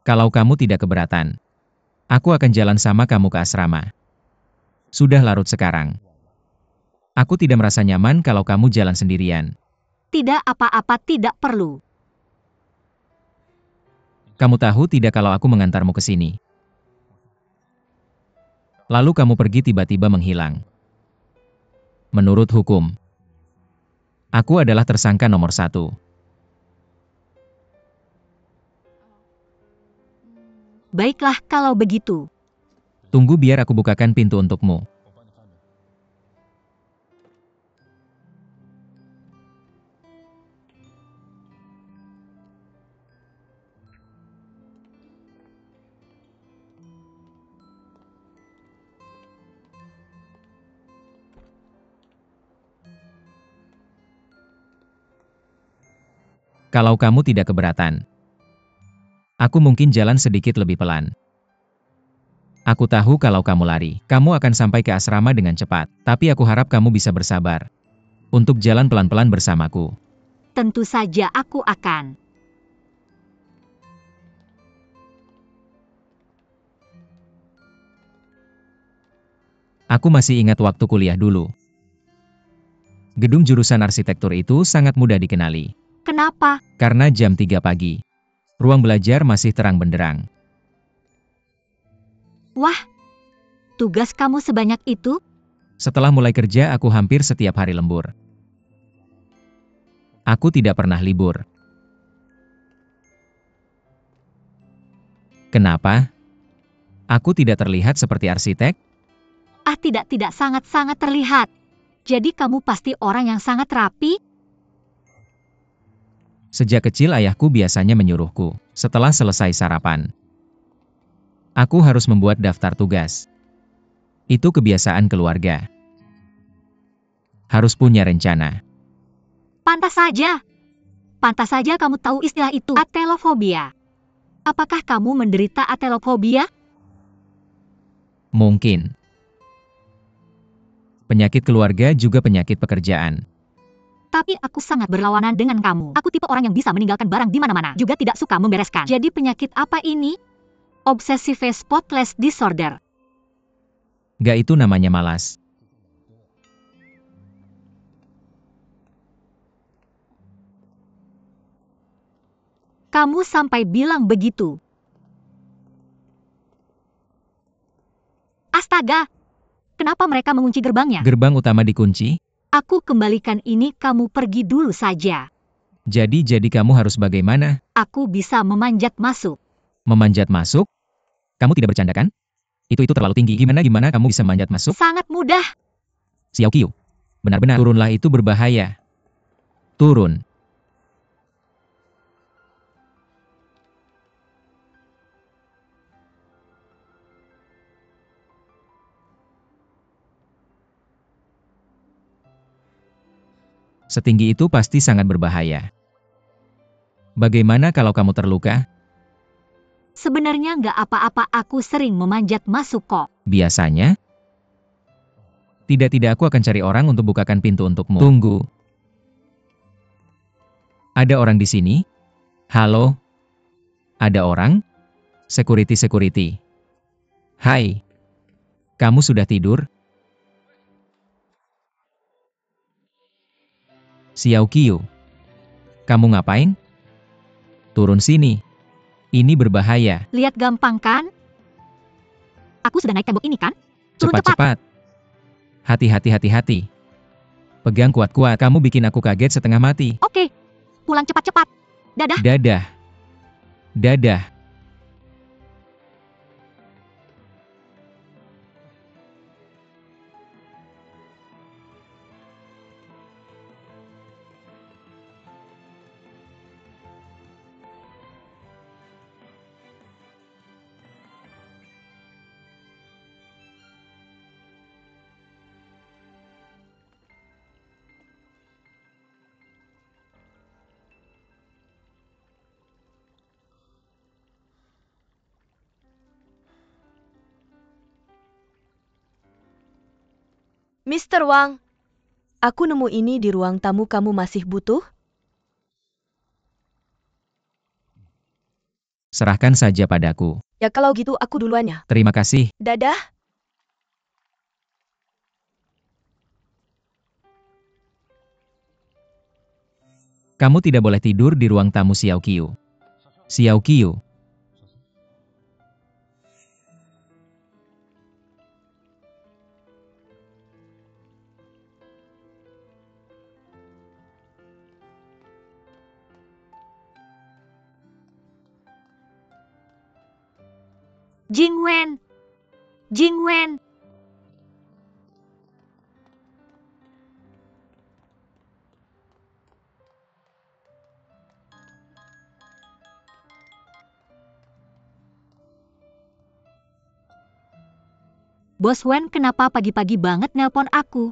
Kalau kamu tidak keberatan, aku akan jalan sama kamu ke asrama. Sudah larut sekarang. Aku tidak merasa nyaman kalau kamu jalan sendirian. Tidak apa-apa, tidak perlu. Kamu tahu tidak kalau aku mengantarmu ke sini? Lalu kamu pergi tiba-tiba menghilang. Menurut hukum, aku adalah tersangka nomor 1. Baiklah kalau begitu. Tunggu biar aku bukakan pintu untukmu. Kalau kamu tidak keberatan, aku mungkin jalan sedikit lebih pelan. Aku tahu kalau kamu lari, kamu akan sampai ke asrama dengan cepat. Tapi aku harap kamu bisa bersabar untuk jalan pelan-pelan bersamaku. Tentu saja aku akan. Aku masih ingat waktu kuliah dulu. Gedung jurusan arsitektur itu sangat mudah dikenali. Kenapa? Karena jam 3 pagi, ruang belajar masih terang benderang. Wah, tugas kamu sebanyak itu? Setelah mulai kerja aku hampir setiap hari lembur. Aku tidak pernah libur. Kenapa? Aku tidak terlihat seperti arsitek? Tidak, sangat-sangat terlihat. Jadi kamu pasti orang yang sangat rapi? Sejak kecil ayahku biasanya menyuruhku, setelah selesai sarapan, aku harus membuat daftar tugas. Itu kebiasaan keluarga. Harus punya rencana. Pantas saja. Pantas saja kamu tahu istilah itu, atelofobia. Apakah kamu menderita atelofobia? Mungkin. Penyakit keluarga juga penyakit pekerjaan. Tapi aku sangat berlawanan dengan kamu. Aku tipe orang yang bisa meninggalkan barang di mana-mana. Juga tidak suka membereskan. Jadi penyakit apa ini? Obsessive spotless disorder. Gak, itu namanya malas. Kamu sampai bilang begitu. Astaga! Kenapa mereka mengunci gerbangnya? Gerbang utama dikunci? Aku kembalikan ini, kamu pergi dulu saja. Jadi kamu harus bagaimana? Aku bisa memanjat masuk. Memanjat masuk? Kamu tidak bercanda kan? Itu terlalu tinggi. Gimana kamu bisa manjat masuk? Sangat mudah. Xiao Qiu. Benar-benar. Turunlah, itu berbahaya. Turun. Setinggi itu pasti sangat berbahaya. Bagaimana kalau kamu terluka? Sebenarnya nggak apa-apa, aku sering memanjat masuk kok. Biasanya? Tidak, aku akan cari orang untuk bukakan pintu untukmu. Tunggu. Ada orang di sini? Halo? Ada orang? Security. Hai. Kamu sudah tidur? Xiao Qiu. Kamu ngapain? Turun sini. Ini berbahaya. Lihat gampang kan? Aku sudah naik tembok ini kan? Turun Cepat. Hati-hati. Pegang kuat-kuat, kamu bikin aku kaget setengah mati. Oke. Pulang cepat-cepat. Dadah. Dadah. Mr. Wang, aku nemu ini di ruang tamu, kamu masih butuh? Serahkan saja padaku. Ya kalau gitu aku duluan ya. Terima kasih. Dadah. Kamu tidak boleh tidur di ruang tamu Xiao Qiu. Xiao Qiu. Jingwen. Jingwen. Bos Wen kenapa pagi-pagi banget nelpon aku?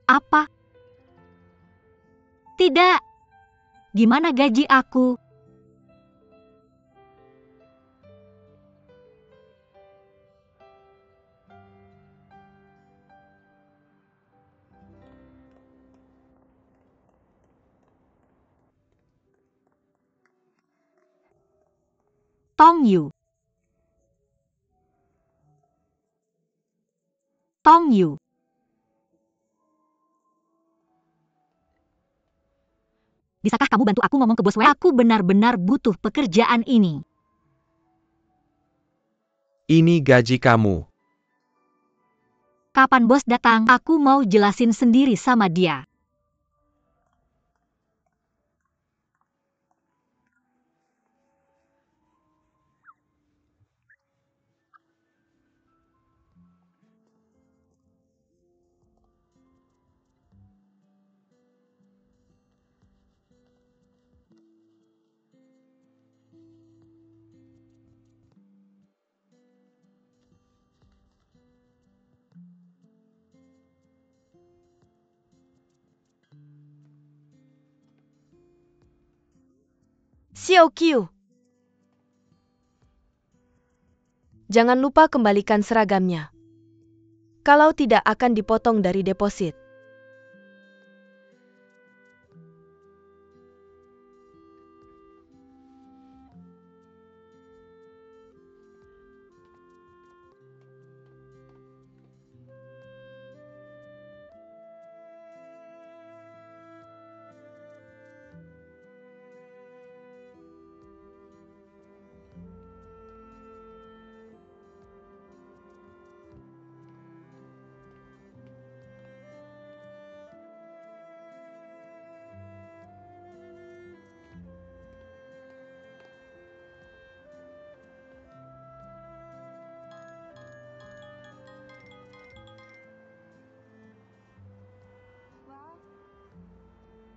Apa? Tidak. Gimana gaji aku? Tong Yu. Tong Yu. Bisakah kamu bantu aku ngomong ke bos Wen? Aku benar-benar butuh pekerjaan ini. Ini gaji kamu. Kapan bos datang? Aku mau jelasin sendiri sama dia. Xiao Qiu. Jangan lupa kembalikan seragamnya. Kalau tidak akan dipotong dari deposit.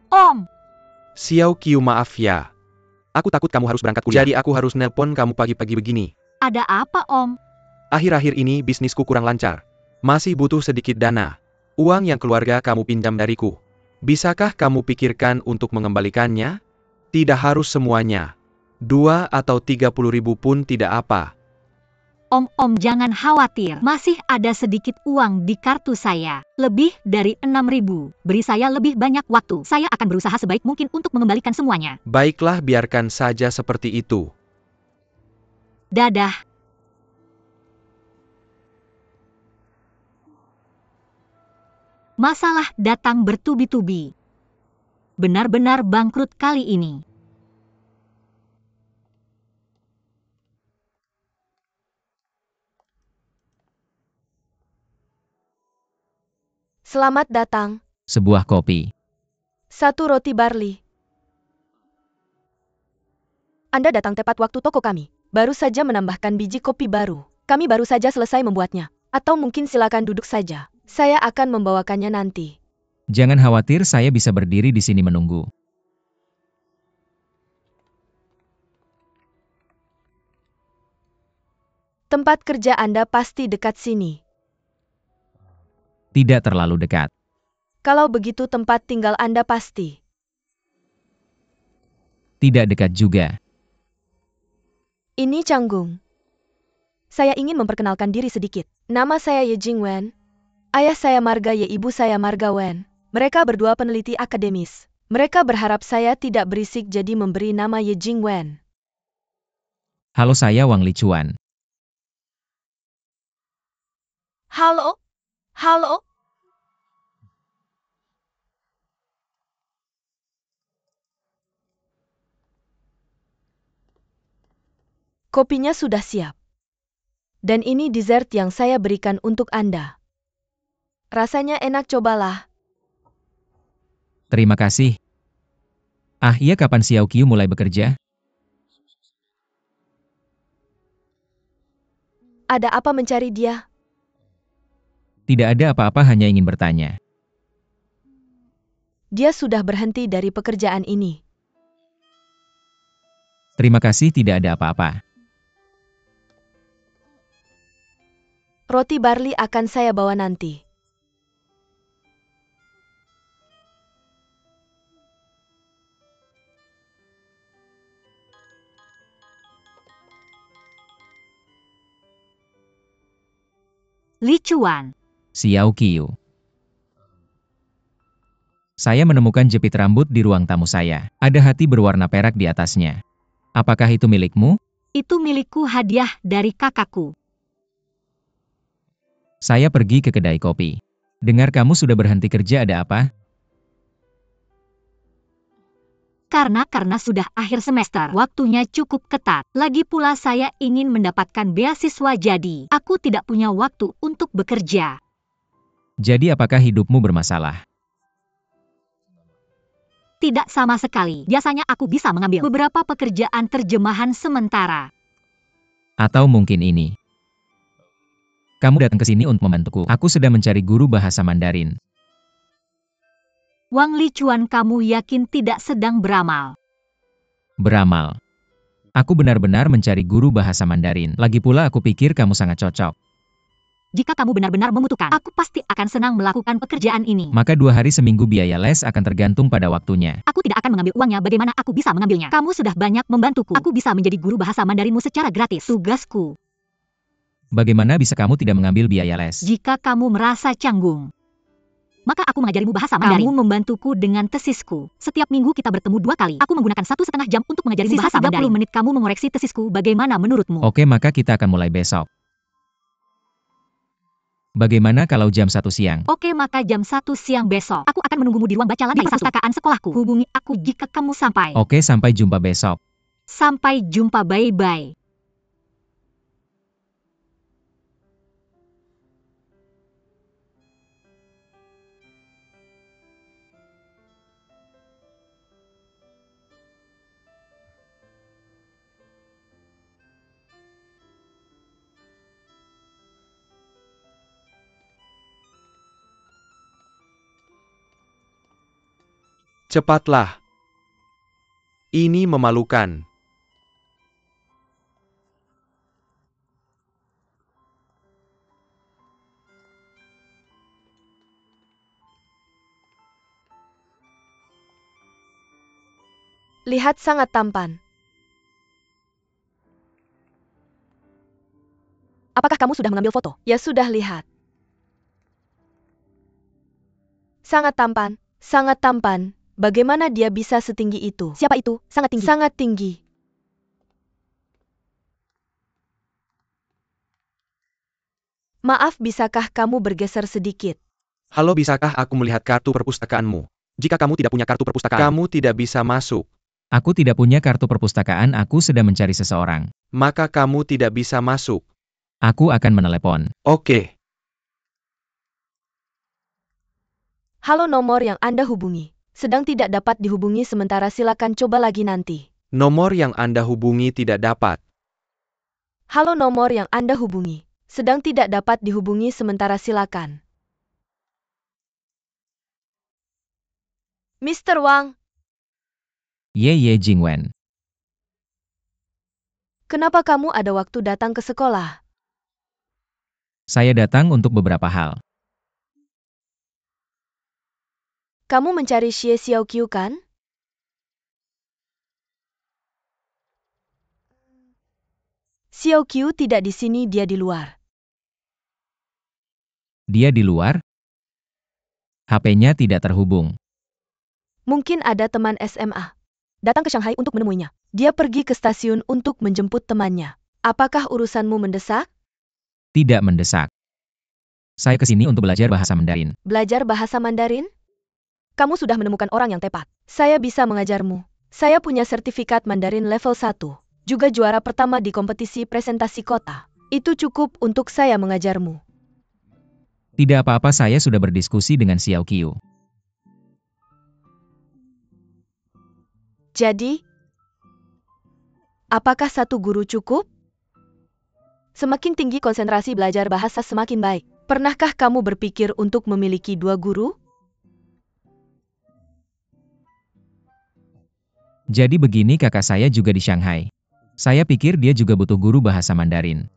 Om. Xiao Qiu, maaf ya. Aku takut kamu harus berangkat kuliah. Jadi aku harus nelpon kamu pagi-pagi begini. Ada apa, Om? Akhir-akhir ini bisnisku kurang lancar. Masih butuh sedikit dana. Uang yang keluarga kamu pinjam dariku. Bisakah kamu pikirkan untuk mengembalikannya? Tidak harus semuanya. 2 atau 30 ribu pun tidak apa. Om jangan khawatir. Masih ada sedikit uang di kartu saya. Lebih dari 6.000. Beri saya lebih banyak waktu. Saya akan berusaha sebaik mungkin untuk mengembalikan semuanya. Baiklah, biarkan saja seperti itu. Dadah. Masalah datang bertubi-tubi. Benar-benar bangkrut kali ini. Selamat datang. Sebuah kopi. 1 roti barley. Anda datang tepat waktu toko kami. Baru saja menambahkan biji kopi baru. Kami baru saja selesai membuatnya. Atau mungkin silakan duduk saja. Saya akan membawakannya nanti. Jangan khawatir, saya bisa berdiri di sini menunggu. Tempat kerja Anda pasti dekat sini. Tidak terlalu dekat. Kalau begitu tempat tinggal Anda pasti. Tidak dekat juga. Ini Canggung. Saya ingin memperkenalkan diri sedikit. Nama saya Ye Jingwen. Ayah saya Marga Ye, ibu saya Marga Wen. Mereka berdua peneliti akademis. Mereka berharap saya tidak berisik jadi memberi nama Ye Jingwen. Halo, saya Wang Lichuan. Halo? Halo? Kopinya sudah siap. Dan ini dessert yang saya berikan untuk Anda. Rasanya enak, cobalah. Terima kasih. Ah iya, kapan Xiao Qiu mulai bekerja? Ada apa mencari dia? Tidak ada apa-apa, hanya ingin bertanya. Dia sudah berhenti dari pekerjaan ini. Terima kasih, tidak ada apa-apa. Roti barli akan saya bawa nanti. Lichuan. Xiao Qiu. Saya menemukan jepit rambut di ruang tamu saya. Ada hati berwarna perak di atasnya. Apakah itu milikmu? Itu milikku, hadiah dari kakakku. Saya pergi ke kedai kopi. Dengar kamu sudah berhenti kerja, ada apa? Karena sudah akhir semester, waktunya cukup ketat. Lagi pula saya ingin mendapatkan beasiswa, jadi aku tidak punya waktu untuk bekerja. Jadi apakah hidupmu bermasalah? Tidak sama sekali. Biasanya aku bisa mengambil beberapa pekerjaan terjemahan sementara. Atau mungkin ini. Kamu datang ke sini untuk membantuku. Aku sedang mencari guru bahasa Mandarin. Wang Lichuan, kamu yakin tidak sedang beramal? Beramal. Aku benar-benar mencari guru bahasa Mandarin. Lagi pula aku pikir kamu sangat cocok. Jika kamu benar-benar membutuhkan, aku pasti akan senang melakukan pekerjaan ini. Maka 2 hari seminggu biaya les akan tergantung pada waktunya. Aku tidak akan mengambil uangnya, bagaimana aku bisa mengambilnya? Kamu sudah banyak membantuku. Aku bisa menjadi guru bahasa Mandarinmu secara gratis. Tugasku. Bagaimana bisa kamu tidak mengambil biaya les? Jika kamu merasa canggung, maka aku mengajarimu bahasa Mandarin. Kamu membantuku dengan tesisku. Setiap minggu kita bertemu 2 kali. Aku menggunakan 1,5 jam untuk mengajarimu bahasa Mandarin. 30 menit kamu mengoreksi tesisku. Bagaimana menurutmu? Oke, maka kita akan mulai besok. Bagaimana kalau jam 1 siang? Oke, maka jam 1 siang besok. Aku akan menunggumu di ruang baca lantai 1 perpustakaan sekolahku. Hubungi aku jika kamu sampai. Oke, sampai jumpa besok. Sampai jumpa, bye-bye. Cepatlah. Ini memalukan. Lihat, sangat tampan. Apakah kamu sudah mengambil foto? Ya, sudah lihat. Sangat tampan, sangat tampan. Bagaimana dia bisa setinggi itu? Siapa itu? Sangat tinggi. Sangat tinggi. Maaf, bisakah kamu bergeser sedikit? Halo, bisakah aku melihat kartu perpustakaanmu? Jika kamu tidak punya kartu perpustakaan, kamu tidak bisa masuk. Aku tidak punya kartu perpustakaan, aku sedang mencari seseorang. Maka kamu tidak bisa masuk. Aku akan menelepon. Oke. Halo, nomor yang Anda hubungi sedang tidak dapat dihubungi sementara, silakan coba lagi nanti. Nomor yang Anda hubungi tidak dapat. Halo, nomor yang Anda hubungi sedang tidak dapat dihubungi sementara, silakan. Mr. Wang, Ye Jingwen. kenapa kamu ada waktu datang ke sekolah? Saya datang untuk beberapa hal. Kamu mencari Xie Xiaoqiu, kan? Xiaoqiu tidak di sini, dia di luar. Dia di luar? HP-nya tidak terhubung. Mungkin ada teman SMA. Datang ke Shanghai untuk menemuinya. Dia pergi ke stasiun untuk menjemput temannya. Apakah urusanmu mendesak? Tidak mendesak. Saya ke sini untuk belajar bahasa Mandarin. Belajar bahasa Mandarin? Kamu sudah menemukan orang yang tepat. Saya bisa mengajarmu. Saya punya sertifikat Mandarin level 1. Juga juara pertama di kompetisi presentasi kota. Itu cukup untuk saya mengajarmu. Tidak apa-apa, saya sudah berdiskusi dengan Xiao Qiu. Jadi, apakah satu guru cukup? Semakin tinggi konsentrasi belajar bahasa semakin baik. Pernahkah kamu berpikir untuk memiliki 2 guru? Jadi begini, kakak saya juga di Shanghai. Saya pikir dia juga butuh guru bahasa Mandarin.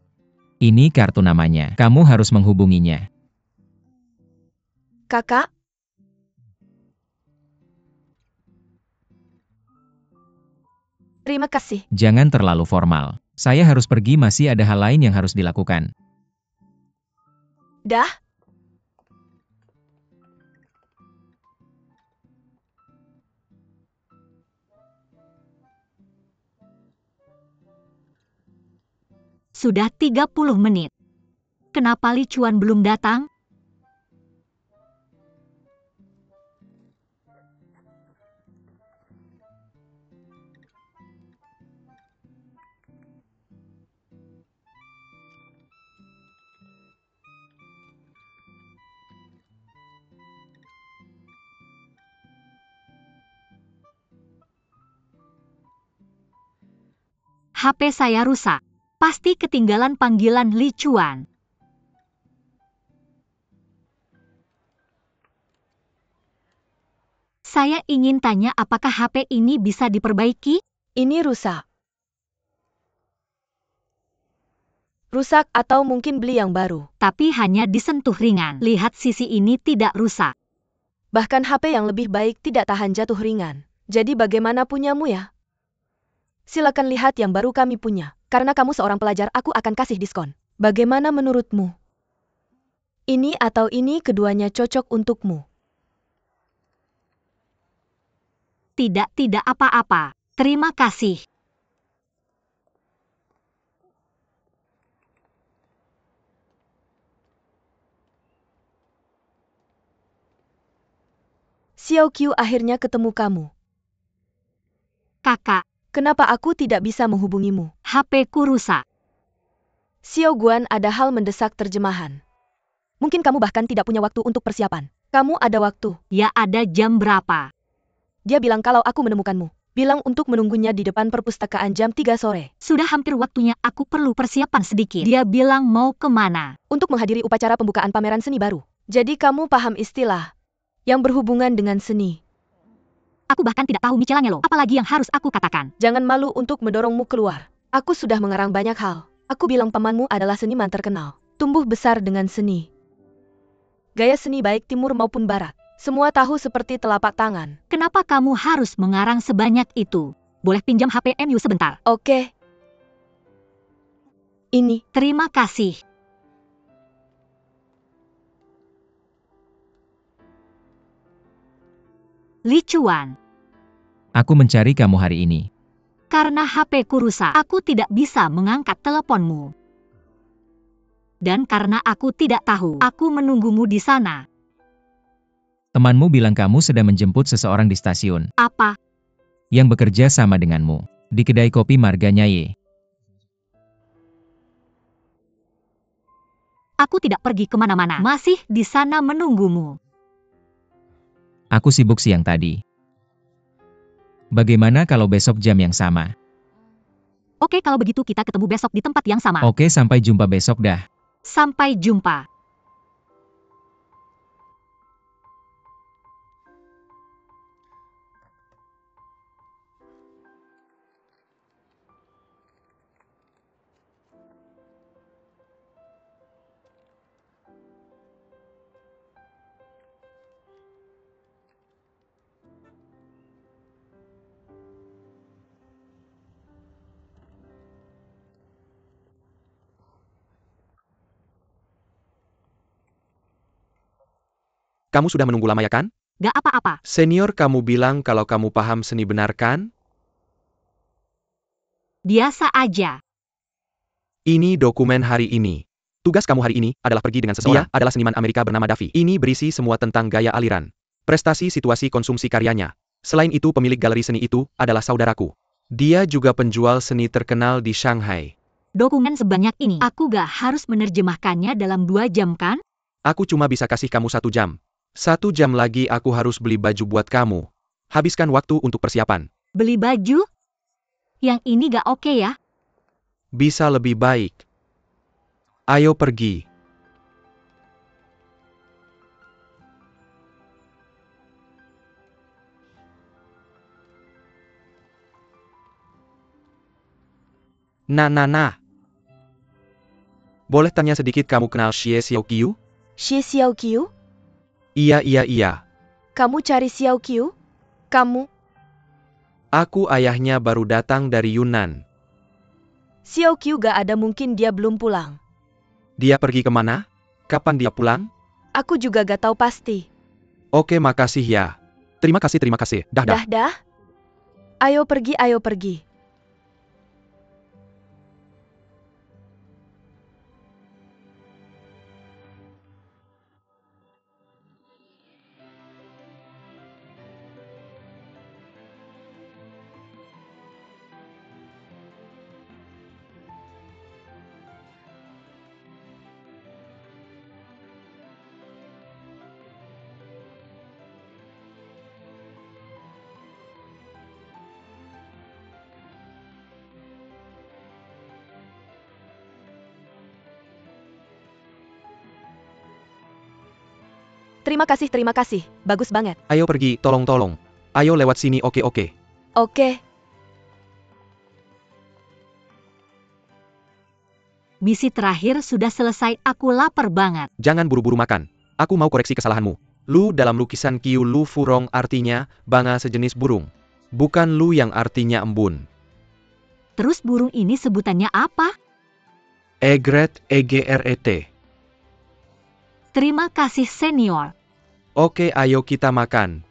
Ini kartu namanya. Kamu harus menghubunginya. Kakak? Terima kasih. Jangan terlalu formal. Saya harus pergi, masih ada hal lain yang harus dilakukan. Dah? Sudah 30 menit. Kenapa Li Chuan belum datang? HP saya rusak. Pasti ketinggalan panggilan Li Chuan. Saya ingin tanya apakah HP ini bisa diperbaiki? Ini rusak. Rusak atau mungkin beli yang baru. Tapi hanya disentuh ringan. Lihat sisi ini tidak rusak. Bahkan HP yang lebih baik tidak tahan jatuh ringan. Jadi bagaimana punyamu ya? Silakan lihat yang baru kami punya. Karena kamu seorang pelajar, aku akan kasih diskon. Bagaimana menurutmu? Ini atau ini, keduanya cocok untukmu. Tidak apa-apa. Terima kasih. Xiao Qiu, akhirnya ketemu kamu. Kakak, Kenapa aku tidak bisa menghubungimu? HP-ku rusak. Xiao Guan, ada hal mendesak terjemahan. Mungkin kamu bahkan tidak punya waktu untuk persiapan. Kamu ada waktu. Ya, ada jam berapa? Dia bilang kalau aku menemukanmu. Bilang untuk menunggunya di depan perpustakaan jam 3 sore. Sudah hampir waktunya, aku perlu persiapan sedikit. Dia bilang mau kemana? Untuk menghadiri upacara pembukaan pameran seni baru. Jadi kamu paham istilah yang berhubungan dengan seni. Aku bahkan tidak tahu Michelangelo. Apalagi yang harus aku katakan? Jangan malu untuk mendorongmu keluar. Aku sudah mengarang banyak hal. Aku bilang pamanmu adalah seniman terkenal. Tumbuh besar dengan seni. Gaya seni baik timur maupun barat. Semua tahu seperti telapak tangan. Kenapa kamu harus mengarang sebanyak itu? Boleh pinjam HP MU sebentar? Oke. Ini. Terima kasih. Li Chuan, Aku mencari kamu hari ini. karena HP-ku rusak, aku tidak bisa mengangkat teleponmu. Dan karena aku tidak tahu, aku menunggumu di sana. Temanmu bilang kamu sedang menjemput seseorang di stasiun, Apa? yang bekerja sama denganmu, di kedai kopi Marga Nyaye. Aku tidak pergi kemana-mana, masih di sana menunggumu. Aku sibuk siang tadi. Bagaimana kalau besok jam yang sama? Oke, kalau begitu kita ketemu besok di tempat yang sama. Oke, sampai jumpa besok dah. Sampai jumpa. Kamu sudah menunggu lama ya kan? Gak apa-apa. Senior kamu bilang kalau kamu paham seni benar kan? Biasa aja. Ini dokumen hari ini. Tugas kamu hari ini adalah pergi dengan seseorang. Dia adalah seniman Amerika bernama Davi. Ini berisi semua tentang gaya aliran, prestasi situasi konsumsi karyanya. Selain itu pemilik galeri seni itu adalah saudaraku. Dia juga penjual seni terkenal di Shanghai. Dokumen sebanyak ini, aku gak harus menerjemahkannya dalam 2 jam kan? Aku cuma bisa kasih kamu 1 jam. 1 jam lagi aku harus beli baju buat kamu. Habiskan waktu untuk persiapan. Beli baju? Yang ini gak oke ya? Bisa lebih baik. Ayo pergi. Nah. Boleh tanya sedikit kamu kenal Xie Xiaoqiu? Xie Xiaoqiu? Iya. Kamu cari Xiaoqiu? Kamu? Aku ayahnya baru datang dari Yunnan. Xiaoqiu gak ada, mungkin dia belum pulang. Dia pergi kemana? Kapan dia pulang? Aku juga gak tahu pasti. Oke, makasih ya. Terima kasih. Dah. Dah. Ayo pergi. Terima kasih. Bagus banget. Ayo pergi, tolong. Ayo lewat sini, oke. Oke. Misi terakhir sudah selesai, aku lapar banget. Jangan buru-buru makan. Aku mau koreksi kesalahanmu. Lu dalam lukisan Qiu Lu Furong artinya, banga sejenis burung. Bukan Lu yang artinya embun. Terus burung ini sebutannya apa? Egret. Terima kasih senior. Oke, ayo kita makan.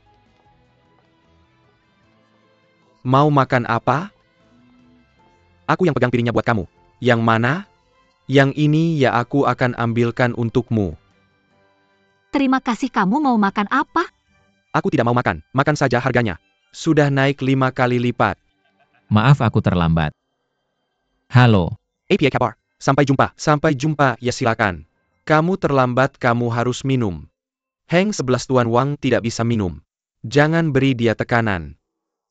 Mau makan apa? Aku yang pegang piringnya buat kamu. Yang mana? Yang ini ya, aku akan ambilkan untukmu. Terima kasih, kamu mau makan apa? Aku tidak mau makan. Makan saja, harganya sudah naik 5 kali lipat. Maaf aku terlambat. Halo. API Kabar. Sampai jumpa. Ya silakan. Kamu terlambat, kamu harus minum. Heng 11 Tuan Wang tidak bisa minum. Jangan beri dia tekanan.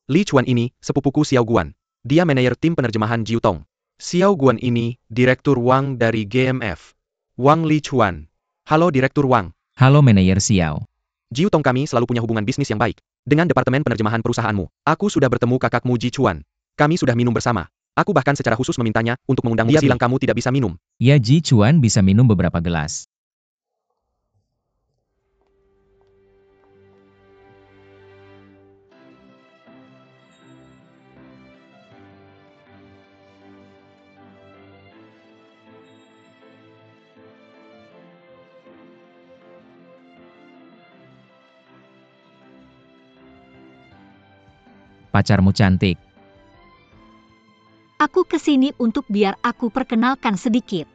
Li Chuan ini, sepupuku Xiao Guan. Dia manajer tim penerjemahan Jiu Tong. Xiao Guan ini, Direktur Wang dari GMF. Wang Li Chuan. Halo Direktur Wang. Halo manajer Xiao. Jiu Tong kami selalu punya hubungan bisnis yang baik dengan departemen penerjemahan perusahaanmu. Aku sudah bertemu kakakmu Ji Chuan. Kami sudah minum bersama. Aku bahkan secara khusus memintanya untuk mengundangmu. Dia bilang kamu tidak bisa minum. Ya, Ji Chuan bisa minum beberapa gelas. Pacarmu cantik. Aku kesini untuk biar aku perkenalkan sedikit.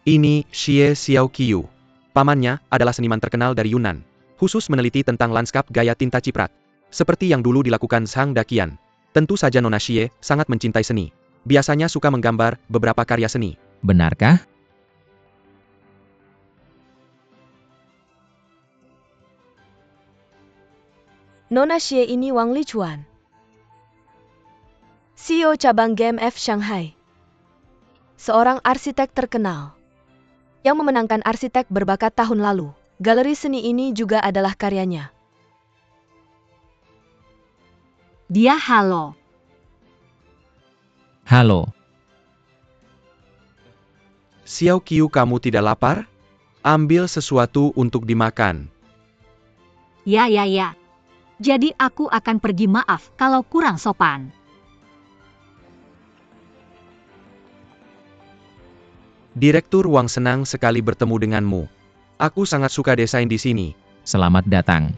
Ini Xie Xiaoqiu. Pamannya adalah seniman terkenal dari Yunnan, khusus meneliti tentang lanskap gaya tinta ciprat. Seperti yang dulu dilakukan Sang Dakian. Tentu saja Nona Xie sangat mencintai seni. Biasanya suka menggambar beberapa karya seni. Benarkah? Nona Xie ini Wang Li Chuan, CEO cabang GMF Shanghai. Seorang arsitek terkenal yang memenangkan arsitek berbakat tahun lalu. Galeri seni ini juga adalah karyanya. Dia halo. Xiaoqiu, kamu tidak lapar? Ambil sesuatu untuk dimakan. Ya. Jadi aku akan pergi, maaf kalau kurang sopan. Direktur Wang senang sekali bertemu denganmu. Aku sangat suka desain di sini. Selamat datang.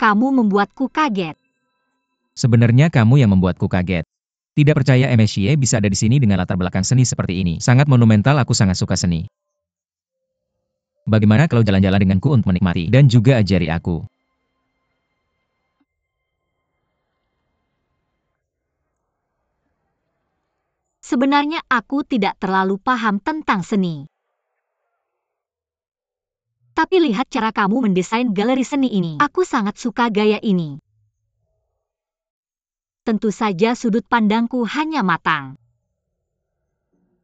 Kamu membuatku kaget. Sebenarnya kamu yang membuatku kaget. Tidak percaya MSY bisa ada di sini dengan latar belakang seni seperti ini. Sangat monumental, aku sangat suka seni. Bagaimana kalau jalan-jalan denganku untuk menikmati dan juga ajari aku? Sebenarnya aku tidak terlalu paham tentang seni. Tapi lihat cara kamu mendesain galeri seni ini. Aku sangat suka gaya ini. Tentu saja sudut pandangku hanya matang.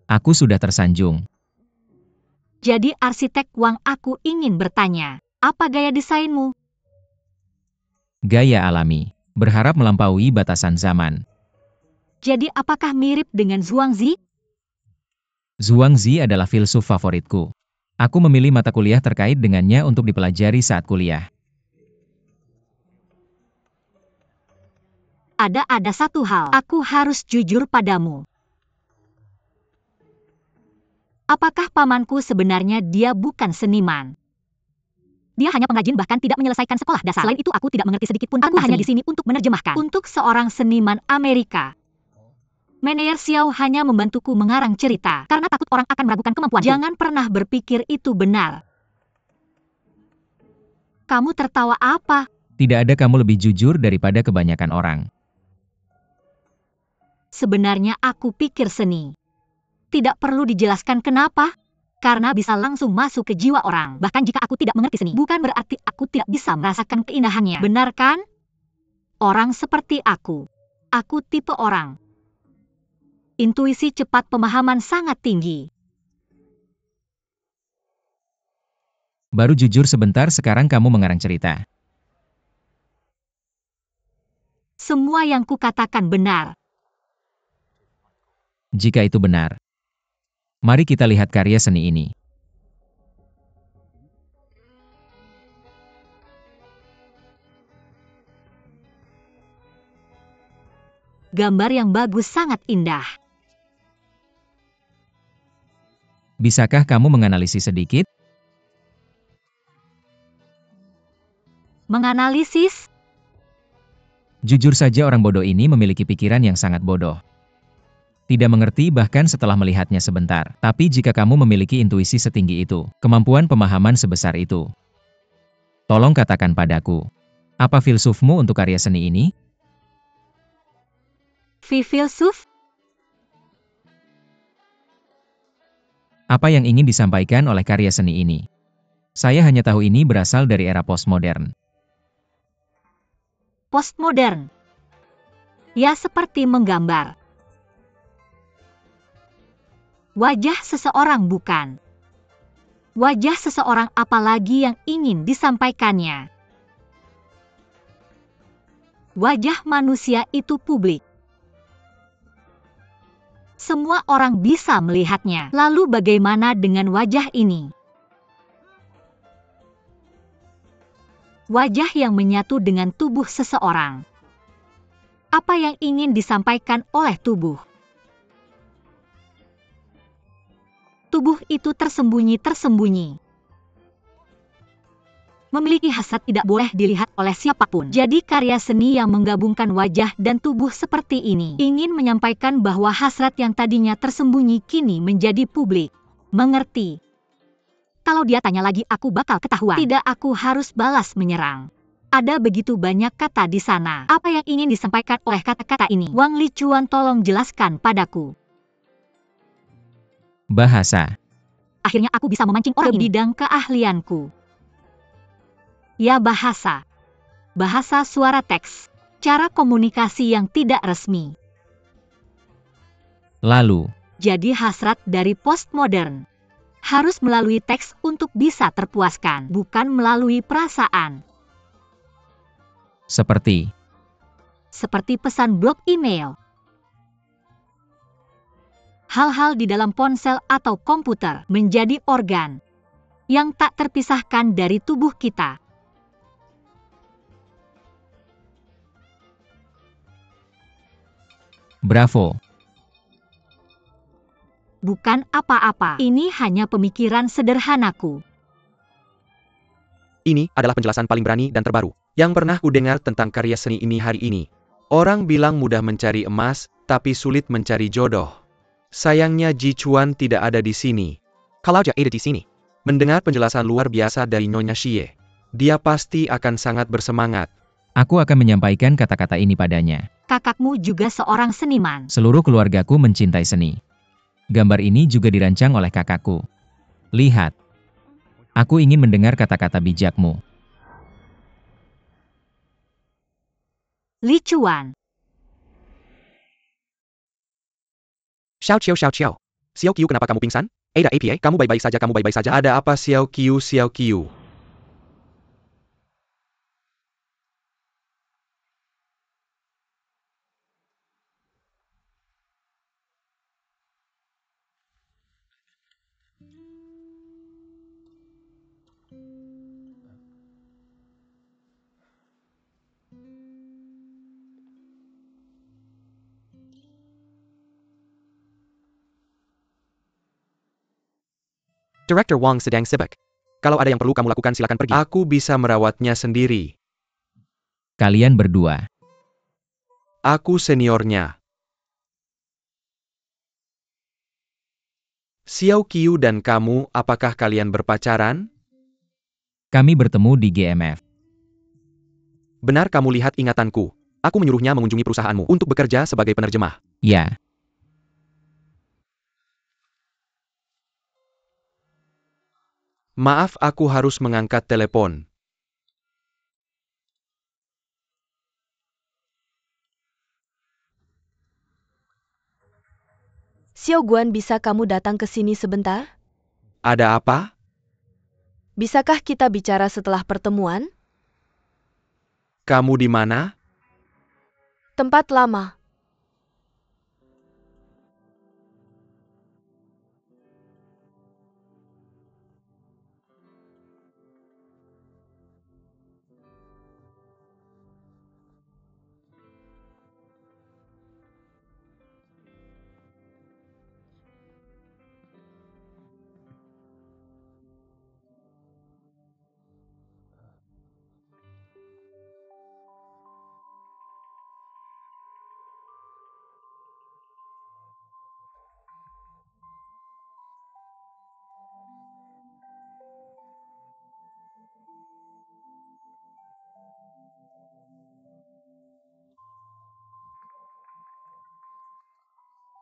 Aku sudah tersanjung. Jadi arsitek Wang, aku ingin bertanya, apa gaya desainmu? Gaya alami. Berharap melampaui batasan zaman. Jadi apakah mirip dengan Zhuangzi? Zhuangzi adalah filsuf favoritku. Aku memilih mata kuliah terkait dengannya untuk dipelajari saat kuliah. Ada satu hal, aku harus jujur padamu. Apakah pamanku sebenarnya dia bukan seniman? Dia hanya pengrajin bahkan tidak menyelesaikan sekolah dasar. Selain itu aku tidak mengerti sedikit pun. Aku hanya di sini untuk menerjemahkan. Untuk seorang seniman Amerika. Meneer Xiao hanya membantuku mengarang cerita karena takut orang akan meragukan kemampuanku. Jangan pernah berpikir itu benar. Kamu tertawa apa? Tidak ada kamu lebih jujur daripada kebanyakan orang. Sebenarnya aku pikir seni. Tidak perlu dijelaskan kenapa. Karena bisa langsung masuk ke jiwa orang. Bahkan jika aku tidak mengerti seni, bukan berarti aku tidak bisa merasakan keindahannya. Benar kan? Orang seperti aku. Aku tipe orang. Intuisi cepat, pemahaman sangat tinggi. Baru jujur sebentar, sekarang kamu mengarang cerita. Semua yang kukatakan benar. Jika itu benar, mari kita lihat karya seni ini. Gambar yang bagus, sangat indah. Bisakah kamu menganalisis sedikit? Menganalisis? Jujur saja, orang bodoh ini memiliki pikiran yang sangat bodoh. Tidak mengerti bahkan setelah melihatnya sebentar. Tapi jika kamu memiliki intuisi setinggi itu, kemampuan pemahaman sebesar itu, tolong katakan padaku, apa filsufmu untuk karya seni ini? Filsuf? Apa yang ingin disampaikan oleh karya seni ini? Saya hanya tahu ini berasal dari era postmodern. Postmodern. Ya, seperti menggambar. Wajah seseorang, bukan. Wajah seseorang, apalagi yang ingin disampaikannya. Wajah manusia itu publik. Semua orang bisa melihatnya. Lalu bagaimana dengan wajah ini? Wajah yang menyatu dengan tubuh seseorang. Apa yang ingin disampaikan oleh tubuh? Tubuh itu tersembunyi-tersembunyi. Memiliki hasrat tidak boleh dilihat oleh siapapun. Jadi karya seni yang menggabungkan wajah dan tubuh seperti ini ingin menyampaikan bahwa hasrat yang tadinya tersembunyi kini menjadi publik. Mengerti? Kalau dia tanya lagi, aku bakal ketahuan. Tidak, aku harus balas menyerang. Ada begitu banyak kata di sana. Apa yang ingin disampaikan oleh kata-kata ini? Wang Lichuan, tolong jelaskan padaku. Bahasa. Akhirnya aku bisa memancing orang ini. Bidang keahlianku. Ya, bahasa. Bahasa suara teks. Cara komunikasi yang tidak resmi. Lalu, jadi hasrat dari postmodern. Harus melalui teks untuk bisa terpuaskan, bukan melalui perasaan. seperti Seperti pesan blog email. hal-hal di dalam ponsel atau komputer menjadi organ yang tak terpisahkan dari tubuh kita. Bravo. Bukan apa-apa, ini hanya pemikiran sederhanaku. Ini adalah penjelasan paling berani dan terbaru yang pernah kudengar tentang karya seni ini hari ini. Orang bilang mudah mencari emas, tapi sulit mencari jodoh. Sayangnya Ji Chuan tidak ada di sini. Kalau dia ada di sini, mendengar penjelasan luar biasa dari Nyonya Xie, dia pasti akan sangat bersemangat. Aku akan menyampaikan kata-kata ini padanya. Kakakmu juga seorang seniman. Seluruh keluargaku mencintai seni. Gambar ini juga dirancang oleh kakakku. Lihat. Aku ingin mendengar kata-kata bijakmu. Li Chuan. Xiao Qiu, Xiao Qiu. Xiao Qiu, kenapa kamu pingsan? Ada APA, kamu baik-baik saja, kamu baik-baik saja. Ada apa Xiao Qiu, Xiao Qiu? Director Wang sedang sibuk. Kalau ada yang perlu kamu lakukan silakan pergi. Aku bisa merawatnya sendiri. Kalian berdua. Aku seniornya. Xiao Qiu dan kamu, apakah kalian berpacaran? Kami bertemu di GMF. Benar kamu lihat ingatanku. Aku menyuruhnya mengunjungi perusahaanmu untuk bekerja sebagai penerjemah. Ya. Maaf, aku harus mengangkat telepon. Xiao Guan, bisa kamu datang ke sini sebentar? Ada apa? Bisakah kita bicara setelah pertemuan? Kamu di mana? Tempat lama.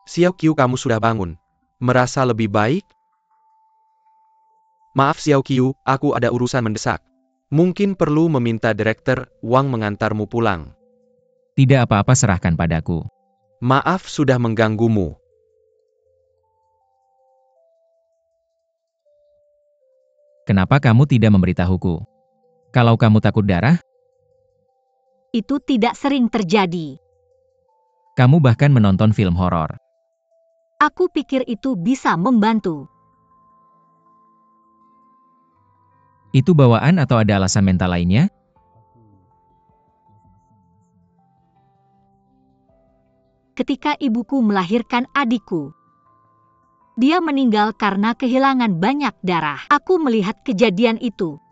Xiao Qiu, kamu sudah bangun. Merasa lebih baik? Maaf Xiao Qiu, aku ada urusan mendesak. Mungkin perlu meminta Direktur Wang mengantarmu pulang. Tidak apa-apa, serahkan padaku. Maaf sudah mengganggumu. Kenapa kamu tidak memberitahuku? Kalau kamu takut darah, Itu tidak sering terjadi. kamu bahkan menonton film horor. Aku pikir itu bisa membantu. Itu bawaan atau ada alasan mental lainnya? Ketika ibuku melahirkan adikku, dia meninggal karena kehilangan banyak darah. Aku melihat kejadian itu.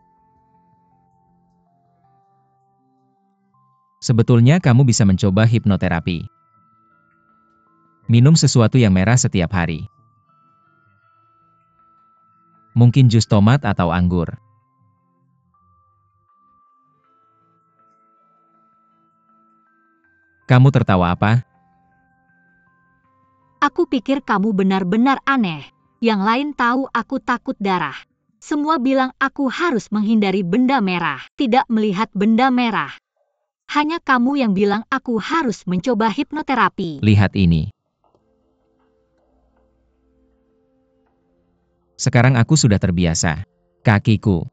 Sebetulnya kamu bisa mencoba hipnoterapi. Minum sesuatu yang merah setiap hari. Mungkin jus tomat atau anggur. Kamu tertawa apa? Aku pikir kamu benar-benar aneh. Yang lain tahu aku takut darah. Semua bilang aku harus menghindari benda merah, tidak melihat benda merah. Hanya kamu yang bilang aku harus mencoba hipnoterapi. Lihat ini. Sekarang aku sudah terbiasa. Kakiku.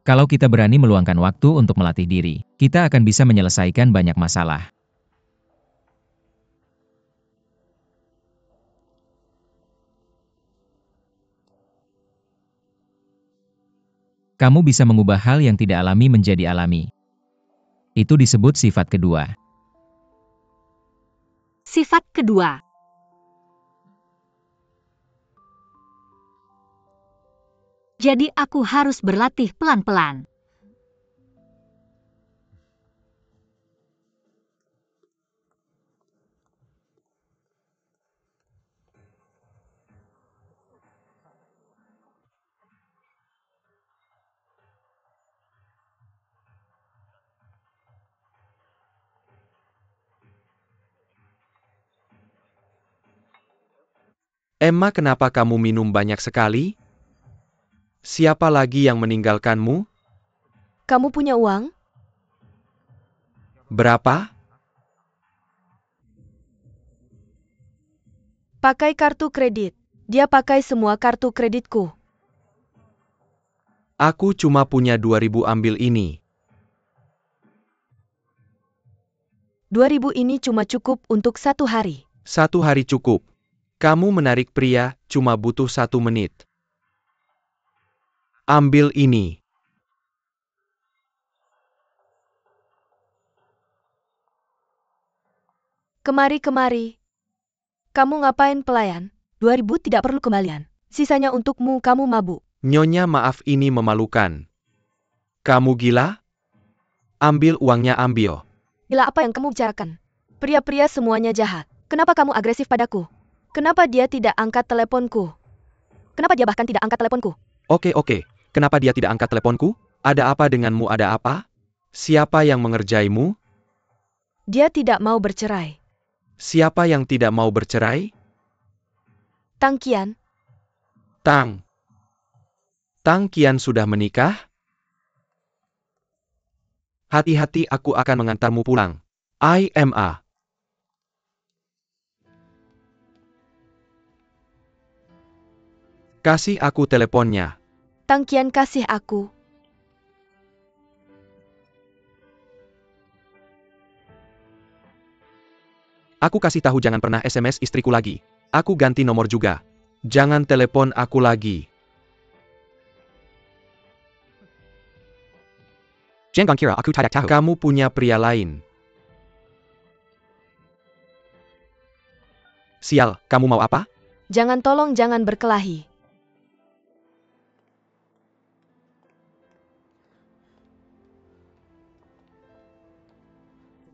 Kalau kita berani meluangkan waktu untuk melatih diri, kita akan bisa menyelesaikan banyak masalah. Kamu bisa mengubah hal yang tidak alami menjadi alami. Itu disebut sifat kedua. Sifat kedua. Jadi aku harus berlatih pelan-pelan. Emma, kenapa kamu minum banyak sekali? Siapa lagi yang meninggalkanmu? Kamu punya uang? Berapa? Pakai kartu kredit. Dia pakai semua kartu kreditku. Aku cuma punya 2.000, ambil ini. 2.000 ini cuma cukup untuk 1 hari. 1 hari cukup. Kamu menarik pria, cuma butuh 1 menit. Ambil ini. Kemari. Kamu ngapain pelayan? 2.000 tidak perlu kembalian. Sisanya untukmu, kamu mabuk. Nyonya, maaf, ini memalukan. Kamu gila? Ambil uangnya, ambil. Gila apa yang kamu bicarakan? Pria-pria semuanya jahat. Kenapa kamu agresif padaku? Kenapa dia tidak angkat teleponku? Kenapa dia bahkan tidak angkat teleponku? Oke. Kenapa dia tidak angkat teleponku? Ada apa denganmu, ada apa? Siapa yang mengerjaimu? Dia tidak mau bercerai. Siapa yang tidak mau bercerai? Tang Qian. Tang Qian sudah menikah? Hati-hati, aku akan mengantarmu pulang. Emma. Kasih aku teleponnya. Tang Qian, kasih aku. Aku kasih tahu, jangan pernah SMS istriku lagi. Aku ganti nomor juga. Jangan telepon aku lagi. Jangan kira aku tidak tahu. Kamu punya pria lain. Sial, kamu mau apa? Tolong jangan berkelahi.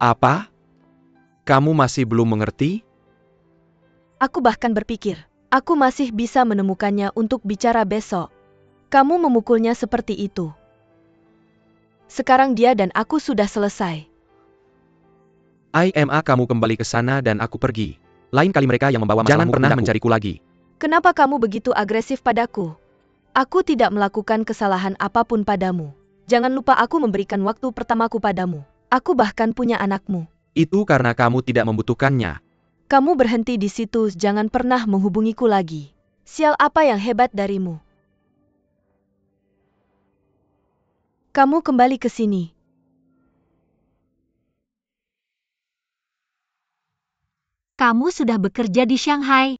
Apa? Kamu masih belum mengerti? Aku bahkan berpikir, aku masih bisa menemukannya untuk bicara besok. Kamu memukulnya seperti itu. Sekarang dia dan aku sudah selesai. Emma, kamu kembali ke sana dan aku pergi. Lain kali mereka yang membawa masalahmu, jangan pernah mencariku lagi. Kenapa kamu begitu agresif padaku? Aku tidak melakukan kesalahan apapun padamu. Jangan lupa aku memberikan waktu pertamaku padamu. Aku bahkan punya anakmu. Itu karena kamu tidak membutuhkannya. Kamu berhenti di situ, jangan pernah menghubungiku lagi. Sial, apa yang hebat darimu? Kamu kembali ke sini. Kamu sudah bekerja di Shanghai.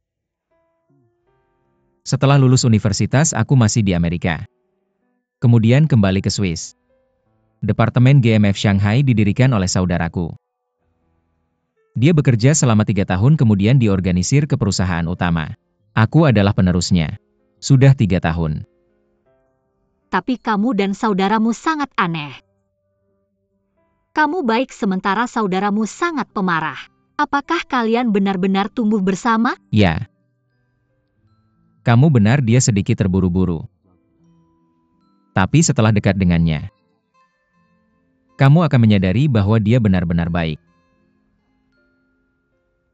Setelah lulus universitas, aku masih di Amerika. Kemudian kembali ke Swiss. Departemen GMF Shanghai didirikan oleh saudaraku. Dia bekerja selama 3 tahun, kemudian diorganisir ke perusahaan utama. Aku adalah penerusnya. Sudah 3 tahun. Tapi kamu dan saudaramu sangat aneh. Kamu baik sementara saudaramu sangat pemarah. Apakah kalian benar-benar tumbuh bersama? Ya. Kamu benar, dia sedikit terburu-buru. Tapi setelah dekat dengannya, kamu akan menyadari bahwa dia benar-benar baik.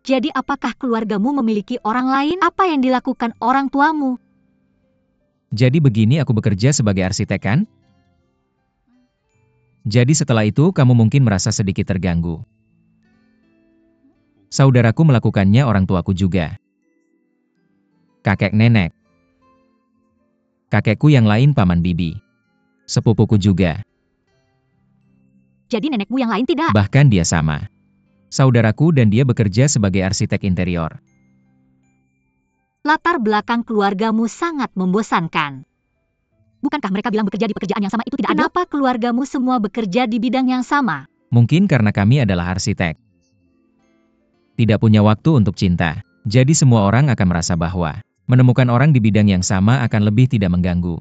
Jadi apakah keluargamu memiliki orang lain? Apa yang dilakukan orang tuamu? Jadi begini, aku bekerja sebagai arsitek kan? Jadi setelah itu kamu mungkin merasa sedikit terganggu. Saudaraku melakukannya, orang tuaku juga. Kakek nenek. Kakekku yang lain paman bibi. Sepupuku juga. Jadi nenekmu yang lain tidak? Bahkan dia sama. Saudaraku dan dia bekerja sebagai arsitek interior. Latar belakang keluargamu sangat membosankan. Bukankah mereka bilang bekerja di pekerjaan yang sama itu tidak adil? Kenapa keluargamu semua bekerja di bidang yang sama? Mungkin karena kami adalah arsitek. Tidak punya waktu untuk cinta. Jadi semua orang akan merasa bahwa menemukan orang di bidang yang sama akan lebih tidak mengganggu.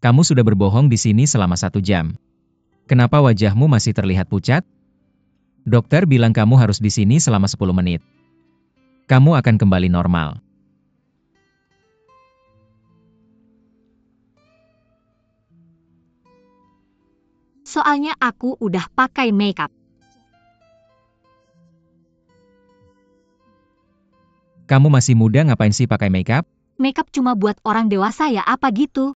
Kamu sudah berbohong di sini selama 1 jam. Kenapa wajahmu masih terlihat pucat? Dokter bilang kamu harus di sini selama 10 menit. Kamu akan kembali normal. Soalnya aku udah pakai makeup. Kamu masih muda ngapain sih pakai makeup? Makeup cuma buat orang dewasa ya, apa gitu?